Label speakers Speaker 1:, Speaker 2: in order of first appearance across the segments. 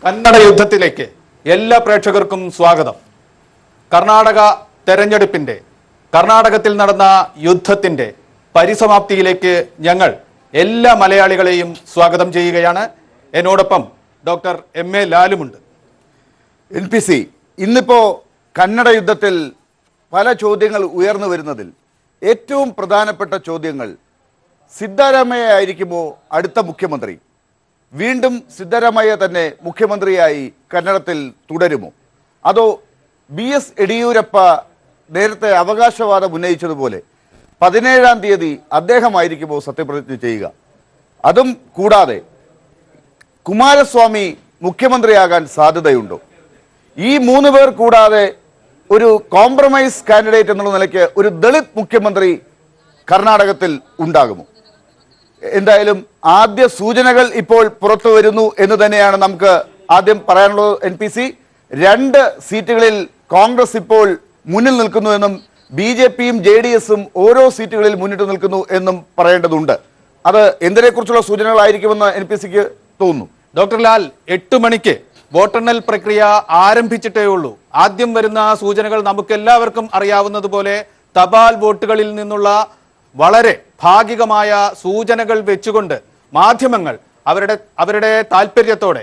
Speaker 1: കന്നഡ യുദ്ധത്തിലേക്ക് എല്ലാ പ്രേക്ഷകർക്കും സ്വാഗതം. കർണാടക തെരഞ്ഞെടുപ്പിന്റെ കർണാടകത്തിൽ നടന്ന യുദ്ധത്തിന്റെ പരിസമാപ്തിയിലേക്ക് ഞങ്ങൾ എല്ലാ മലയാളികളെയും സ്വാഗതം ചെയ്യുകയാണ്. എന്നോടൊപ്പം ഡോക്ടർ എം.എ. ലാലുമുണ്ട്.
Speaker 2: NPC ഇന്നിപ്പോ കന്നഡ യുദ്ധത്തിൽ പല ചോദ്യങ്ങൾ ഉയർന്നു വരുന്നതിൽ ഏറ്റവും പ്രധാനപ്പെട്ട ചോദ്യങ്ങൾ സിദ്ധരാമയ്യ ആയിരിക്കുമോ അടുത്ത മുഖ്യമന്ത്രി? വീണ്ടും സിദ്ധരാമയ്യ തന്നെ മുഖ്യമന്ത്രിയായി കന്നഡത്തിൽ തുടരുമോ? അതോ BS യെഡിയൂരപ്പ നേരത്തെ അവകാശവാദം ഉന്നയിച്ചതുപോലെ 17-ാം തീയതി അദ്ദേഹമായിരിക്കുമോ സത്യപ്രതിജ്ഞ ചെയ്യുക? അതും കൂടാതെ കുമാരസ്വാമി മുഖ്യമന്ത്രിയാകാൻ സാധ്യതയുണ്ടോ? ഈ 3 പേർ കൂടാതെ ഒരു കോംപ്രമൈസ് കാൻഡിഡേറ്റ് എന്നുള്ള നിലയ്ക്ക് ഒരു ദളിത് മുഖ്യമന്ത്രി കർണാടകത്തിൽ ഉണ്ടാകുമോ? എന്തായാലും ആദ്യ സൂചനകൾ ഇപ്പോൾ പുറത്തു വരുന്നു എന്ന് തന്നെയാണ് നമുക്ക് ആദ്യം പറയാനുള്ളത്. NPC 2 സീറ്റുകളിൽ കോൺഗ്രസ് ഇപ്പോൾ മുന്നിൽ നിൽക്കുന്നു എന്നും BJPയും JDSും ഓരോ സീറ്റുകളിൽ മുന്നിട്ട് നിൽക്കുന്നു എന്നും പറയേണ്ടതുണ്ട്. അത് എന്തിനെക്കുറിച്ചുള്ള സൂചനകളായിരിക്കുമെന്ന് NPCക്ക് തോന്നുന്നു.
Speaker 1: ഡോക്ടർ ലാൽ, 8 മണിക്ക് വോട്ടെണ്ണൽ പ്രക്രിയ ആരംഭിച്ചിട്ടേ ഉള്ളൂ. ആദ്യം വരുന്ന സൂചനകൾ നമുക്ക് എല്ലാവർക്കും അറിയാവുന്നതുപോലെ തപാൽ വോട്ടുകളിൽ നിന്നുള്ള വളരെ ഭാഗികമായ സൂചനകൾ വെച്ചുകൊണ്ട് മാധ്യമങ്ങൾ അവരുടെ താല്പര്യത്തോടെ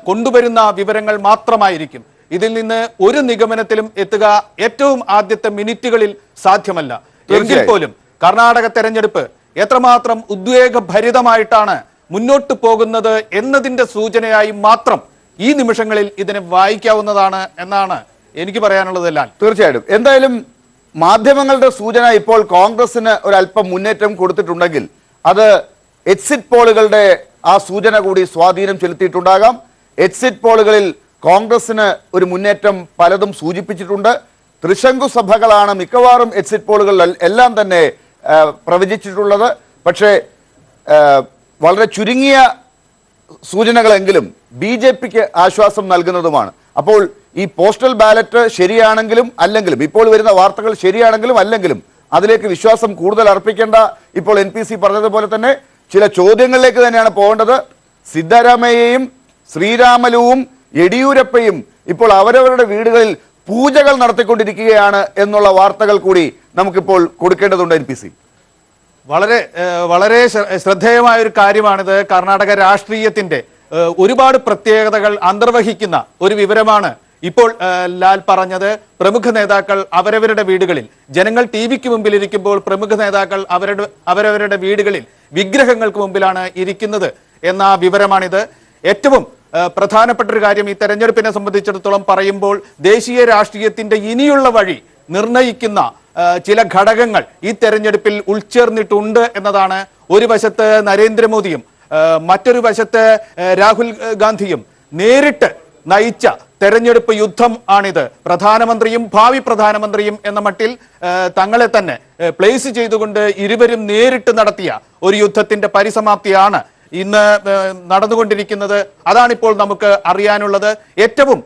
Speaker 1: കൊണ്ടുവരുന്ന വിവരങ്ങൾ മാത്രമായിരിക്കും. ഇതിൽ നിന്ന് ഒരു നിഗമനത്തിലും എത്തുക ഏറ്റവും ആദ്യത്തെ മിനിറ്റുകളിൽ സാധ്യമല്ല. എങ്കിൽ പോലും കർണാടക തെരഞ്ഞെടുപ്പ് എത്രമാത്രം ഉദ്വേഗഭരിതമായിട്ടാണ് മുന്നോട്ട് പോകുന്നത് എന്നതിന്റെ സൂചനയായി മാത്രം ഈ നിമിഷങ്ങളിൽ ഇതിനെ വായിക്കാവുന്നതാണ് എന്നാണ് എനിക്ക് പറയാനുള്ളതെല്ലാം.
Speaker 2: തീർച്ചയായിട്ടും എന്തായാലും മാധ്യമങ്ങളുടെ സൂചന ഇപ്പോൾ കോൺഗ്രസിന് ഒരല്പം മുന്നേറ്റം കൊടുത്തിട്ടുണ്ടെങ്കിൽ അത് എക്സിറ്റ് പോളുകളുടെ ആ സൂചന കൂടി സ്വാധീനം ചെലുത്തിയിട്ടുണ്ടാകാം. എക്സിറ്റ് പോളുകളിൽ കോൺഗ്രസിന് ഒരു മുന്നേറ്റം പലതും സൂചിപ്പിച്ചിട്ടുണ്ട്. ത്രിശങ്കു സഭകളാണ് മിക്കവാറും എക്സിറ്റ് പോളുകളിൽ എല്ലാം തന്നെ പ്രവചിച്ചിട്ടുള്ളത്. പക്ഷേ വളരെ ചുരുങ്ങിയ സൂചനകളെങ്കിലും BJPക്ക് ആശ്വാസം നൽകുന്നതുമാണ്. അപ്പോൾ ഈ പോസ്റ്റൽ ബാലറ്റ് ശരിയാണെങ്കിലും അല്ലെങ്കിലും, ഇപ്പോൾ വരുന്ന വാർത്തകൾ ശരിയാണെങ്കിലും അല്ലെങ്കിലും അതിലേക്ക് വിശ്വാസം കൂടുതൽ അർപ്പിക്കേണ്ട. ഇപ്പോൾ NPC പറഞ്ഞതുപോലെ തന്നെ ചില ചോദ്യങ്ങളിലേക്ക് തന്നെയാണ് പോകേണ്ടത്. സിദ്ധരാമയ്യയും ശ്രീരാമലുവും യെഡിയൂരപ്പയും ഇപ്പോൾ അവരവരുടെ വീടുകളിൽ പൂജകൾ നടത്തിക്കൊണ്ടിരിക്കുകയാണ് എന്നുള്ള വാർത്തകൾ കൂടി നമുക്കിപ്പോൾ കൊടുക്കേണ്ടതുണ്ട്. NPC
Speaker 1: വളരെ ശ്രദ്ധേയമായ ഒരു കാര്യമാണിത്. കർണാടക രാഷ്ട്രീയത്തിന്റെ ഒരുപാട് പ്രത്യേകതകൾ അന്തർവഹിക്കുന്ന ഒരു വിവരമാണ് ഇപ്പോൾ ലാൽ പറഞ്ഞത്. പ്രമുഖ നേതാക്കൾ അവരവരുടെ വീടുകളിൽ, ജനങ്ങൾ TVക്ക് മുമ്പിൽ ഇരിക്കുമ്പോൾ പ്രമുഖ നേതാക്കൾ അവരവരുടെ വീടുകളിൽ വിഗ്രഹങ്ങൾക്ക് മുമ്പിലാണ് ഇരിക്കുന്നത് എന്ന വിവരമാണിത്. ഏറ്റവും പ്രധാനപ്പെട്ട ഒരു കാര്യം ഈ തെരഞ്ഞെടുപ്പിനെ സംബന്ധിച്ചിടത്തോളം പറയുമ്പോൾ ദേശീയ രാഷ്ട്രീയത്തിന്റെ ഇനിയുള്ള വഴി നിർണയിക്കുന്ന ചില ഘടകങ്ങൾ ഈ തെരഞ്ഞെടുപ്പിൽ ഉൾച്ചേർന്നിട്ടുണ്ട് എന്നതാണ്. ഒരു വശത്ത് നരേന്ദ്രമോദിയും മറ്റൊരു വശത്ത് രാഹുൽ ഗാന്ധിയും നേരിട്ട് നയിച്ച തെരഞ്ഞെടുപ്പ് യുദ്ധം ആണിത്. പ്രധാനമന്ത്രിയും ഭാവി പ്രധാനമന്ത്രിയും എന്ന മട്ടിൽ തങ്ങളെ തന്നെ പ്ലേസ് ചെയ്തുകൊണ്ട് ഇരുവരും നേരിട്ട് നടത്തിയ ഒരു യുദ്ധത്തിന്റെ പരിസമാപ്തിയാണ് ഇന്ന് നടന്നുകൊണ്ടിരിക്കുന്നത്. അതാണിപ്പോൾ നമുക്ക് അറിയാനുള്ളത്. ഏറ്റവും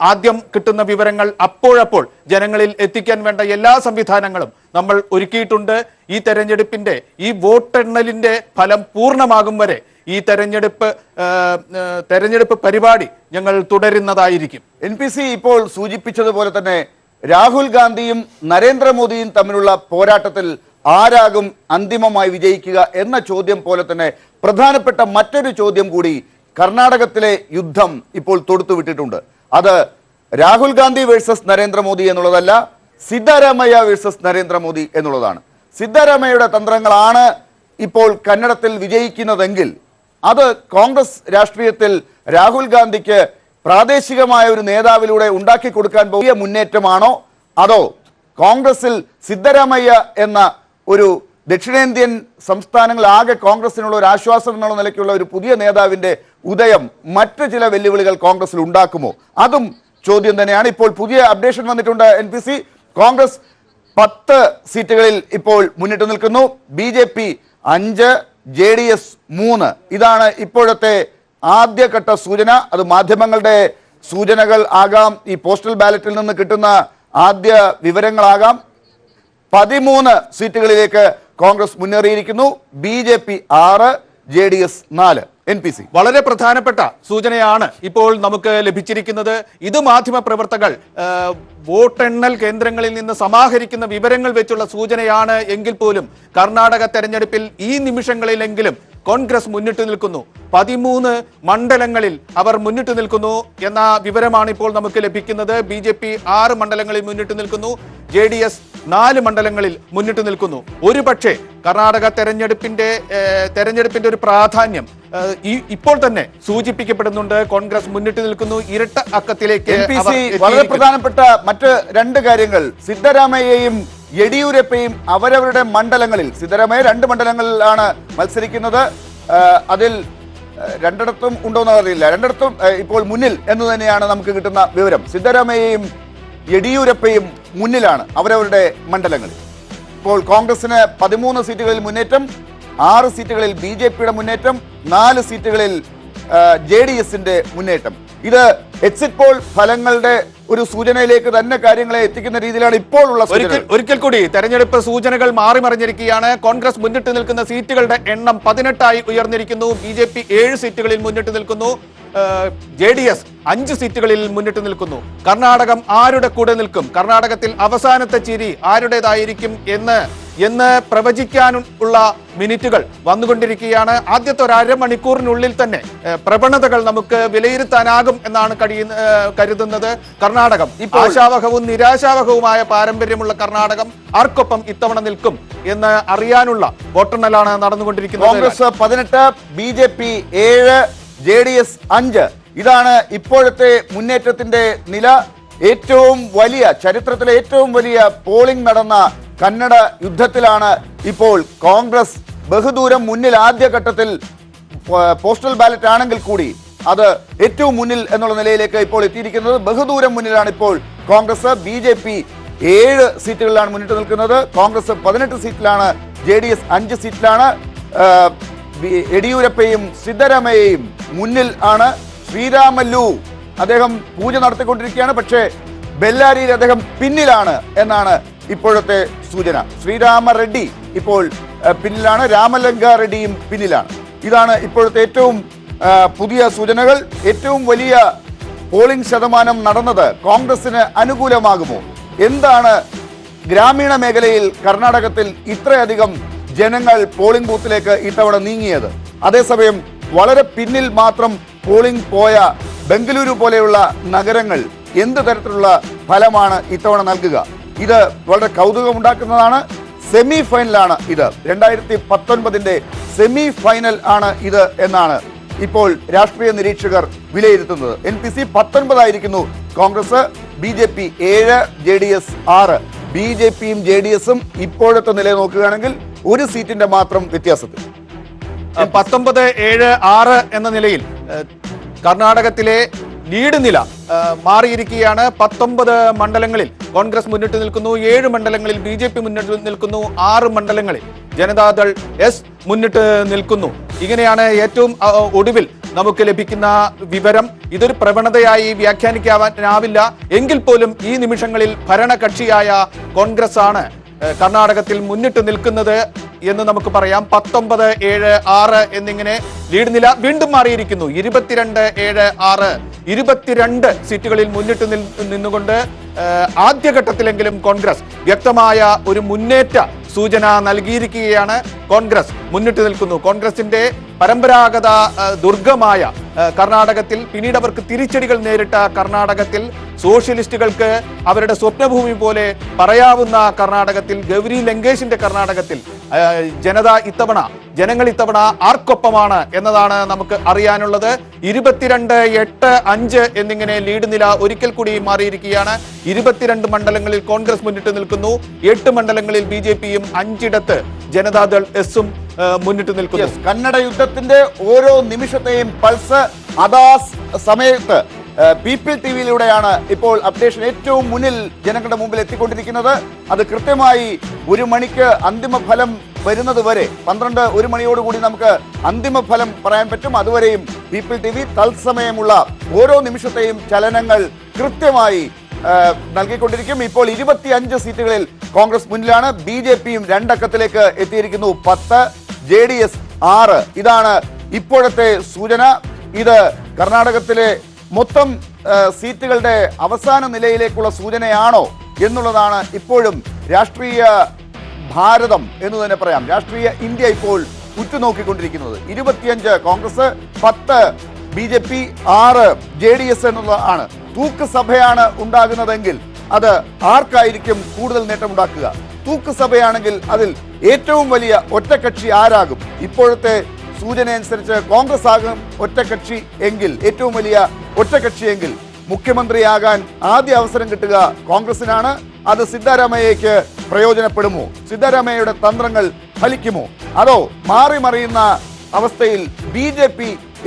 Speaker 1: ആദ്യം കിട്ടുന്ന വിവരങ്ങൾ അപ്പോഴപ്പോൾ ജനങ്ങളിൽ എത്തിക്കാൻ വേണ്ട എല്ലാ സംവിധാനങ്ങളും നമ്മൾ ഒരുക്കിയിട്ടുണ്ട്. ഈ തെരഞ്ഞെടുപ്പിന്റെ ഈ വോട്ടെണ്ണലിന്റെ ഫലം പൂർണ്ണമാകും വരെ ഈ തെരഞ്ഞെടുപ്പ് പരിപാടി ഞങ്ങൾ തുടരുന്നതായിരിക്കും.
Speaker 2: NPC ഇപ്പോൾ സൂചിപ്പിച്ചതുപോലെ തന്നെ രാഹുൽ ഗാന്ധിയും നരേന്ദ്രമോദിയും തമ്മിലുള്ള പോരാട്ടത്തിൽ ആരാകും അന്തിമമായി വിജയിക്കുക എന്ന ചോദ്യം പോലെ തന്നെ പ്രധാനപ്പെട്ട മറ്റൊരു ചോദ്യം കൂടി കർണാടകത്തിലെ യുദ്ധം ഇപ്പോൾ തൊടുത്തുവിട്ടിട്ടുണ്ട്. അത് രാഹുൽ ഗാന്ധി വേഴ്സസ് നരേന്ദ്രമോദി എന്നുള്ളതല്ല, സിദ്ധരാമയ്യ വേഴ്സസ് നരേന്ദ്രമോദി എന്നുള്ളതാണ്. സിദ്ധരാമയ്യയുടെ തന്ത്രങ്ങളാണ് ഇപ്പോൾ കന്നഡത്തിൽ വിജയിക്കുന്നതെങ്കിൽ അത് കോൺഗ്രസ് രാഷ്ട്രീയത്തിൽ രാഹുൽ ഗാന്ധിക്ക് പ്രാദേശികമായ ഒരു നേതാവിലൂടെ ഉണ്ടാക്കി കൊടുക്കാൻ പോയ മുന്നേറ്റമാണോ, അതോ കോൺഗ്രസിൽ സിദ്ധരാമയ്യ എന്ന ഒരു ദക്ഷിണേന്ത്യൻ സംസ്ഥാനങ്ങൾ ആകെ കോൺഗ്രസിനുള്ള ഒരു ആശ്വാസം എന്നുള്ള നിലയ്ക്കുള്ള ഒരു പുതിയ നേതാവിന്റെ ഉദയം മറ്റു ചില വെല്ലുവിളികൾ കോൺഗ്രസിൽ ഉണ്ടാക്കുമോ? അതും ചോദ്യം തന്നെയാണ്. ഇപ്പോൾ പുതിയ അപ്ഡേഷൻ വന്നിട്ടുണ്ട്. NPC കോൺഗ്രസ് 10 സീറ്റുകളിൽ ഇപ്പോൾ മുന്നിട്ട് നിൽക്കുന്നു. BJP 5, JDS 3. ഇതാണ് ഇപ്പോഴത്തെ ആദ്യഘട്ട സൂചന. അത് മാധ്യമങ്ങളുടെ സൂചനകൾ ആകാം, ഈ പോസ്റ്റൽ ബാലറ്റിൽ നിന്ന് കിട്ടുന്ന ആദ്യ വിവരങ്ങളാകാം. 13 സീറ്റുകളിലേക്ക് കോൺഗ്രസ് മുന്നേറിയിരിക്കുന്നു. BJP 6, JDS 4. NPC.
Speaker 1: വളരെ പ്രധാനപ്പെട്ട സൂചനയാണ് ഇപ്പോൾ നമുക്ക് ലഭിച്ചിരിക്കുന്നത്. ഇത് മാധ്യമ പ്രവർത്തകർ വോട്ടെണ്ണൽ കേന്ദ്രങ്ങളിൽ നിന്ന് സമാഹരിക്കുന്ന വിവരങ്ങൾ വെച്ചുള്ള സൂചനയാണ് എങ്കിൽ പോലും കർണാടക തെരഞ്ഞെടുപ്പിൽ ഈ നിമിഷങ്ങളിലെങ്കിലും കോൺഗ്രസ് മുന്നിട്ട് നിൽക്കുന്നു. 13 മണ്ഡലങ്ങളിൽ അവർ മുന്നിട്ട് നിൽക്കുന്നു എന്ന വിവരമാണ് ഇപ്പോൾ നമുക്ക് ലഭിക്കുന്നത്. BJP 6 മണ്ഡലങ്ങളിൽ മുന്നിട്ട് നിൽക്കുന്നു. JDS 4 മണ്ഡലങ്ങളിൽ മുന്നിട്ട് നിൽക്കുന്നു. ഒരുപക്ഷെ കർണാടക തെരഞ്ഞെടുപ്പിന്റെ ഒരു പ്രാധാന്യം ഇപ്പോൾ തന്നെ സൂചിപ്പിക്കപ്പെടുന്നുണ്ട്. കോൺഗ്രസ് മുന്നിട്ട് നിൽക്കുന്നു. ഇരട്ട അക്കത്തിലേക്ക്
Speaker 2: വളരെ പ്രധാനപ്പെട്ട മറ്റ് 2 കാര്യങ്ങൾ. സിദ്ധരാമയ്യയും യെഡിയൂരപ്പയും അവരവരുടെ മണ്ഡലങ്ങളിൽ, സിദ്ധരാമയ്യ 2 മണ്ഡലങ്ങളിലാണ് മത്സരിക്കുന്നത്. അതിൽ 2ഇടത്തും ഉണ്ടോന്ന് അറിയില്ല. 2ഇടത്തും ഇപ്പോൾ മുന്നിൽ എന്ന് തന്നെയാണ് നമുക്ക് കിട്ടുന്ന വിവരം. സിദ്ധരാമയ്യയും യെഡിയൂരപ്പയും മുന്നിലാണ് അവരവരുടെ മണ്ഡലങ്ങളിൽ. ഇപ്പോൾ കോൺഗ്രസിന് 13 സീറ്റുകളിൽ മുന്നേറ്റം, 6 സീറ്റുകളിൽ BJPയുടെ മുന്നേറ്റം, 4 സീറ്റുകളിൽ JDSന്റെ മുന്നേറ്റം. ഇത് എക്സിറ്റ് പോൾ ഫലങ്ങളുടെ ഒരു സൂചനയിലേക്ക് തന്നെ കാര്യങ്ങളെ എത്തിക്കുന്ന രീതിയിലാണ് ഇപ്പോൾ ഉള്ള.
Speaker 1: ഒരിക്കൽ കൂടി തെരഞ്ഞെടുപ്പ് സൂചനകൾ മാറി മറിഞ്ഞിരിക്കുകയാണ്. കോൺഗ്രസ് മുന്നിട്ട് നിൽക്കുന്ന സീറ്റുകളുടെ എണ്ണം 18ആയി ഉയർന്നിരിക്കുന്നു. BJP 7 സീറ്റുകളിൽ മുന്നിട്ട് നിൽക്കുന്നു. JDS 5 സീറ്റുകളിൽ മുന്നിട്ട് നിൽക്കുന്നു. കർണാടകം ആരുടെ കൂടെ നിൽക്കും, കർണാടകത്തിൽ അവസാനത്തെ ചിരി ആരുടേതായിരിക്കും എന്ന് പ്രവചിക്കാനുള്ള മിനിറ്റുകൾ വന്നുകൊണ്ടിരിക്കുകയാണ്. ആദ്യത്തെ ഒരു അരമണിക്കൂറിനുള്ളിൽ തന്നെ പ്രവണതകൾ നമുക്ക് വിലയിരുത്താനാകും എന്നാണ് കരുതുന്നത്. കർണാടകം ആശാവഹവും നിരാശാവഹവുമായ പാരമ്പര്യമുള്ള കർണാടകം ആർക്കൊപ്പം ഇത്തവണ നിൽക്കും എന്ന് അറിയാനുള്ള വോട്ടെണ്ണലാണ് നടന്നുകൊണ്ടിരിക്കുന്നത്.
Speaker 2: Congress 18, BJP 7, JDS 5. ഇതാണ് ഇപ്പോഴത്തെ മുന്നേറ്റത്തിന്റെ നില. ഏറ്റവും വലിയ, ചരിത്രത്തിലെ ഏറ്റവും വലിയ പോളിംഗ് നടന്ന കന്നഡ യുദ്ധത്തിലാണ് ഇപ്പോൾ കോൺഗ്രസ് ബഹുദൂരം മുന്നിൽ. ആദ്യഘട്ടത്തിൽ പോസ്റ്റൽ ബാലറ്റ് ആണെങ്കിൽ കൂടി അത് ഏറ്റവും മുന്നിൽ എന്നുള്ള നിലയിലേക്ക് ഇപ്പോൾ എത്തിയിരിക്കുന്നത്. ബഹുദൂരം മുന്നിലാണ് ഇപ്പോൾ കോൺഗ്രസ്. BJP 7 സീറ്റുകളിലാണ് മുന്നിട്ട് നിൽക്കുന്നത്. കോൺഗ്രസ് 18 സീറ്റിലാണ്, JDS 5 സീറ്റിലാണ്. യെഡിയൂരപ്പയും സിദ്ധരാമയ്യയും മുന്നിൽ ആണ്. ശ്രീരാമല്ലു അദ്ദേഹം പൂജ നടത്തിക്കൊണ്ടിരിക്കുകയാണ്. പക്ഷേ ബെല്ലാരിയിൽ അദ്ദേഹം പിന്നിലാണ് എന്നാണ് ഇപ്പോഴത്തെ സൂചന. ശ്രീരാമ റെഡ്ഡി ഇപ്പോൾ പിന്നിലാണ്, രാമലങ്ക റെഡ്ഡിയും പിന്നിലാണ്. ഇതാണ് ഇപ്പോഴത്തെ ഏറ്റവും പുതിയ സൂചനകൾ. ഏറ്റവും വലിയ പോളിംഗ് ശതമാനം നടന്നത് കോൺഗ്രസിന് അനുകൂലമാകുമോ? എന്താണ് ഗ്രാമീണ മേഖലയിൽ കർണാടകത്തിൽ ഇത്രയധികം ജനങ്ങൾ പോളിംഗ് ബൂത്തിലേക്ക് ഇത്തവണ നീങ്ങിയത്? അതേസമയം വളരെ പിന്നിൽ മാത്രം പോളിംഗ് പോയ ബംഗളൂരു പോലെയുള്ള നഗരങ്ങൾ എന്ത് തരത്തിലുള്ള ഫലമാണ് ഇത്തവണ നൽകുക? ഇത് വളരെ കൗതുകമുണ്ടാക്കുന്നതാണ്. സെമി ഫൈനലാണ് ഇത്. 2019 സെമി ഫൈനൽ ആണ് ഇത് എന്നാണ് ഇപ്പോൾ രാഷ്ട്രീയ നിരീക്ഷകർ വിലയിരുത്തുന്നത്. NPC 19 ആയിരിക്കുന്നു കോൺഗ്രസ്, BJP 7, JDS 6. BJPയും JDSും ഇപ്പോഴത്തെ നില നോക്കുകയാണെങ്കിൽ 1 സീറ്റിന്റെ മാത്രം വ്യത്യാസത്തിൽ
Speaker 1: 19-7-6 എന്ന നിലയിൽ കർണാടകത്തിലെ ലീഡ് നില മാറിയിരിക്കുകയാണ്. 19 മണ്ഡലങ്ങളിൽ കോൺഗ്രസ് മുന്നിട്ട് നിൽക്കുന്നു. 7 മണ്ഡലങ്ങളിൽ BJP മുന്നിട്ട് നിൽക്കുന്നു. 6 മണ്ഡലങ്ങളിൽ ജനതാദൾ S മുന്നിട്ട് നിൽക്കുന്നു. ഇങ്ങനെയാണ് ഏറ്റവും ഒടുവിൽ നമുക്ക് ലഭിക്കുന്ന വിവരം. ഇതൊരു പ്രവണതയായി വ്യാഖ്യാനിക്കാനാവില്ല. എങ്കിൽ പോലും ഈ നിമിഷങ്ങളിൽ ഭരണകക്ഷിയായ കോൺഗ്രസ് ആണ് കർണാടകത്തിൽ മുന്നിട്ട് നിൽക്കുന്നത് എന്ന് നമുക്ക് പറയാം. 19-7-6 എന്നിങ്ങനെ ലീഡ് നില വീണ്ടും മാറിയിരിക്കുന്നു. 22-7-6, 22 സീറ്റുകളിൽ മുന്നിട്ട് നിന്നുകൊണ്ട് ആദ്യഘട്ടത്തിലെങ്കിലും കോൺഗ്രസ് വ്യക്തമായ ഒരു മുന്നേറ്റ സൂചന നൽകിയിരിക്കുകയാണ്. കോൺഗ്രസ് മുന്നിട്ട് നിൽക്കുന്നു. കോൺഗ്രസിന്റെ പരമ്പരാഗത ദുർഗമായ കർണാടകത്തിൽ, പിന്നീട് അവർക്ക് തിരിച്ചടികൾ നേരിട്ട കർണാടകത്തിൽ, സോഷ്യലിസ്റ്റുകൾക്ക് അവരുടെ സ്വപ്നഭൂമി പോലെ പറയാവുന്ന കർണാടകത്തിൽ, ഗൗരി ലങ്കേഷിന്റെ കർണാടകത്തിൽ ജനങ്ങൾ ഇത്തവണ ആർക്കൊപ്പമാണ് എന്നതാണ് നമുക്ക് അറിയാനുള്ളത്. 22-8-5 എന്നിങ്ങനെ ലീഡ് നില ഒരിക്കൽ കൂടി മാറിയിരിക്കുകയാണ്. 22 മണ്ഡലങ്ങളിൽ കോൺഗ്രസ് മുന്നിട്ട് നിൽക്കുന്നു. 8 മണ്ഡലങ്ങളിൽ BJPയും 5ഇടത്ത് ജനതാദൾ എസും മുന്നിട്ട് നിൽക്കുന്നു.
Speaker 2: കന്നഡ യുദ്ധത്തിന്റെ ഓരോ നിമിഷത്തെയും പൾസ് അതാ സമയത്ത് പീപ്പിൾ TVയിലൂടെയാണ് ഇപ്പോൾ അപ്ഡേഷൻ ഏറ്റവും മുന്നിൽ ജനങ്ങളുടെ മുമ്പിൽ എത്തിക്കൊണ്ടിരിക്കുന്നത്. അത് കൃത്യമായി 1 മണിക്ക് അന്തിമ ഫലം വരുന്നത് വരെ, 1 മണിയോടുകൂടി നമുക്ക് അന്തിമ ഫലം പറയാൻ പറ്റും. അതുവരെയും പീപ്പിൾ TV തത്സമയമുള്ള ഓരോ നിമിഷത്തെയും ചലനങ്ങൾ കൃത്യമായി നൽകിക്കൊണ്ടിരിക്കും. ഇപ്പോൾ 25 സീറ്റുകളിൽ കോൺഗ്രസ് മുന്നിലാണ്. BJPയും 2 അക്കത്തിലേക്ക് എത്തിയിരിക്കുന്നു. 10, JDS 6. ഇതാണ് ഇപ്പോഴത്തെ സൂചന ഇത് കർണാടകത്തിലെ മൊത്തം സീറ്റുകളുടെ അവസാന നിലയിലേക്കുള്ള സൂചനയാണോ എന്നുള്ളതാണ് ഇപ്പോഴും രാഷ്ട്രീയ ഭാരതം എന്ന് തന്നെ പറയാം, രാഷ്ട്രീയ ഇന്ത്യ ഇപ്പോൾ ഉറ്റുനോക്കിക്കൊണ്ടിരിക്കുന്നത്. 25 കോൺഗ്രസ്, 10 BJP, 6 JDS എന്നുള്ളതാണ്. തൂക്ക് സഭയാണ് ഉണ്ടാകുന്നതെങ്കിൽ അത് ആർക്കായിരിക്കും കൂടുതൽ നേട്ടമുണ്ടാക്കുക? തൂക്ക് സഭയാണെങ്കിൽ അതിൽ ഏറ്റവും വലിയ ഒറ്റക്കക്ഷി ആരാകും? ഇപ്പോഴത്തെ സൂചന അനുസരിച്ച് കോൺഗ്രസ് ആകും ഒറ്റക്കക്ഷി എങ്കിൽ, ഏറ്റവും വലിയ ഒറ്റക്കക്ഷി എങ്കിൽ മുഖ്യമന്ത്രിയാകാൻ ആദ്യ അവസരം കിട്ടുക കോൺഗ്രസിനാണ്. അത് സിദ്ധാരാമയ്യയ്ക്ക് പ്രയോജനപ്പെടുമോ? സിദ്ധാരാമയ്യയുടെ തന്ത്രങ്ങൾ ഫലിക്കുമോ? അതോ മാറി മറിയുന്ന അവസ്ഥയിൽ BJP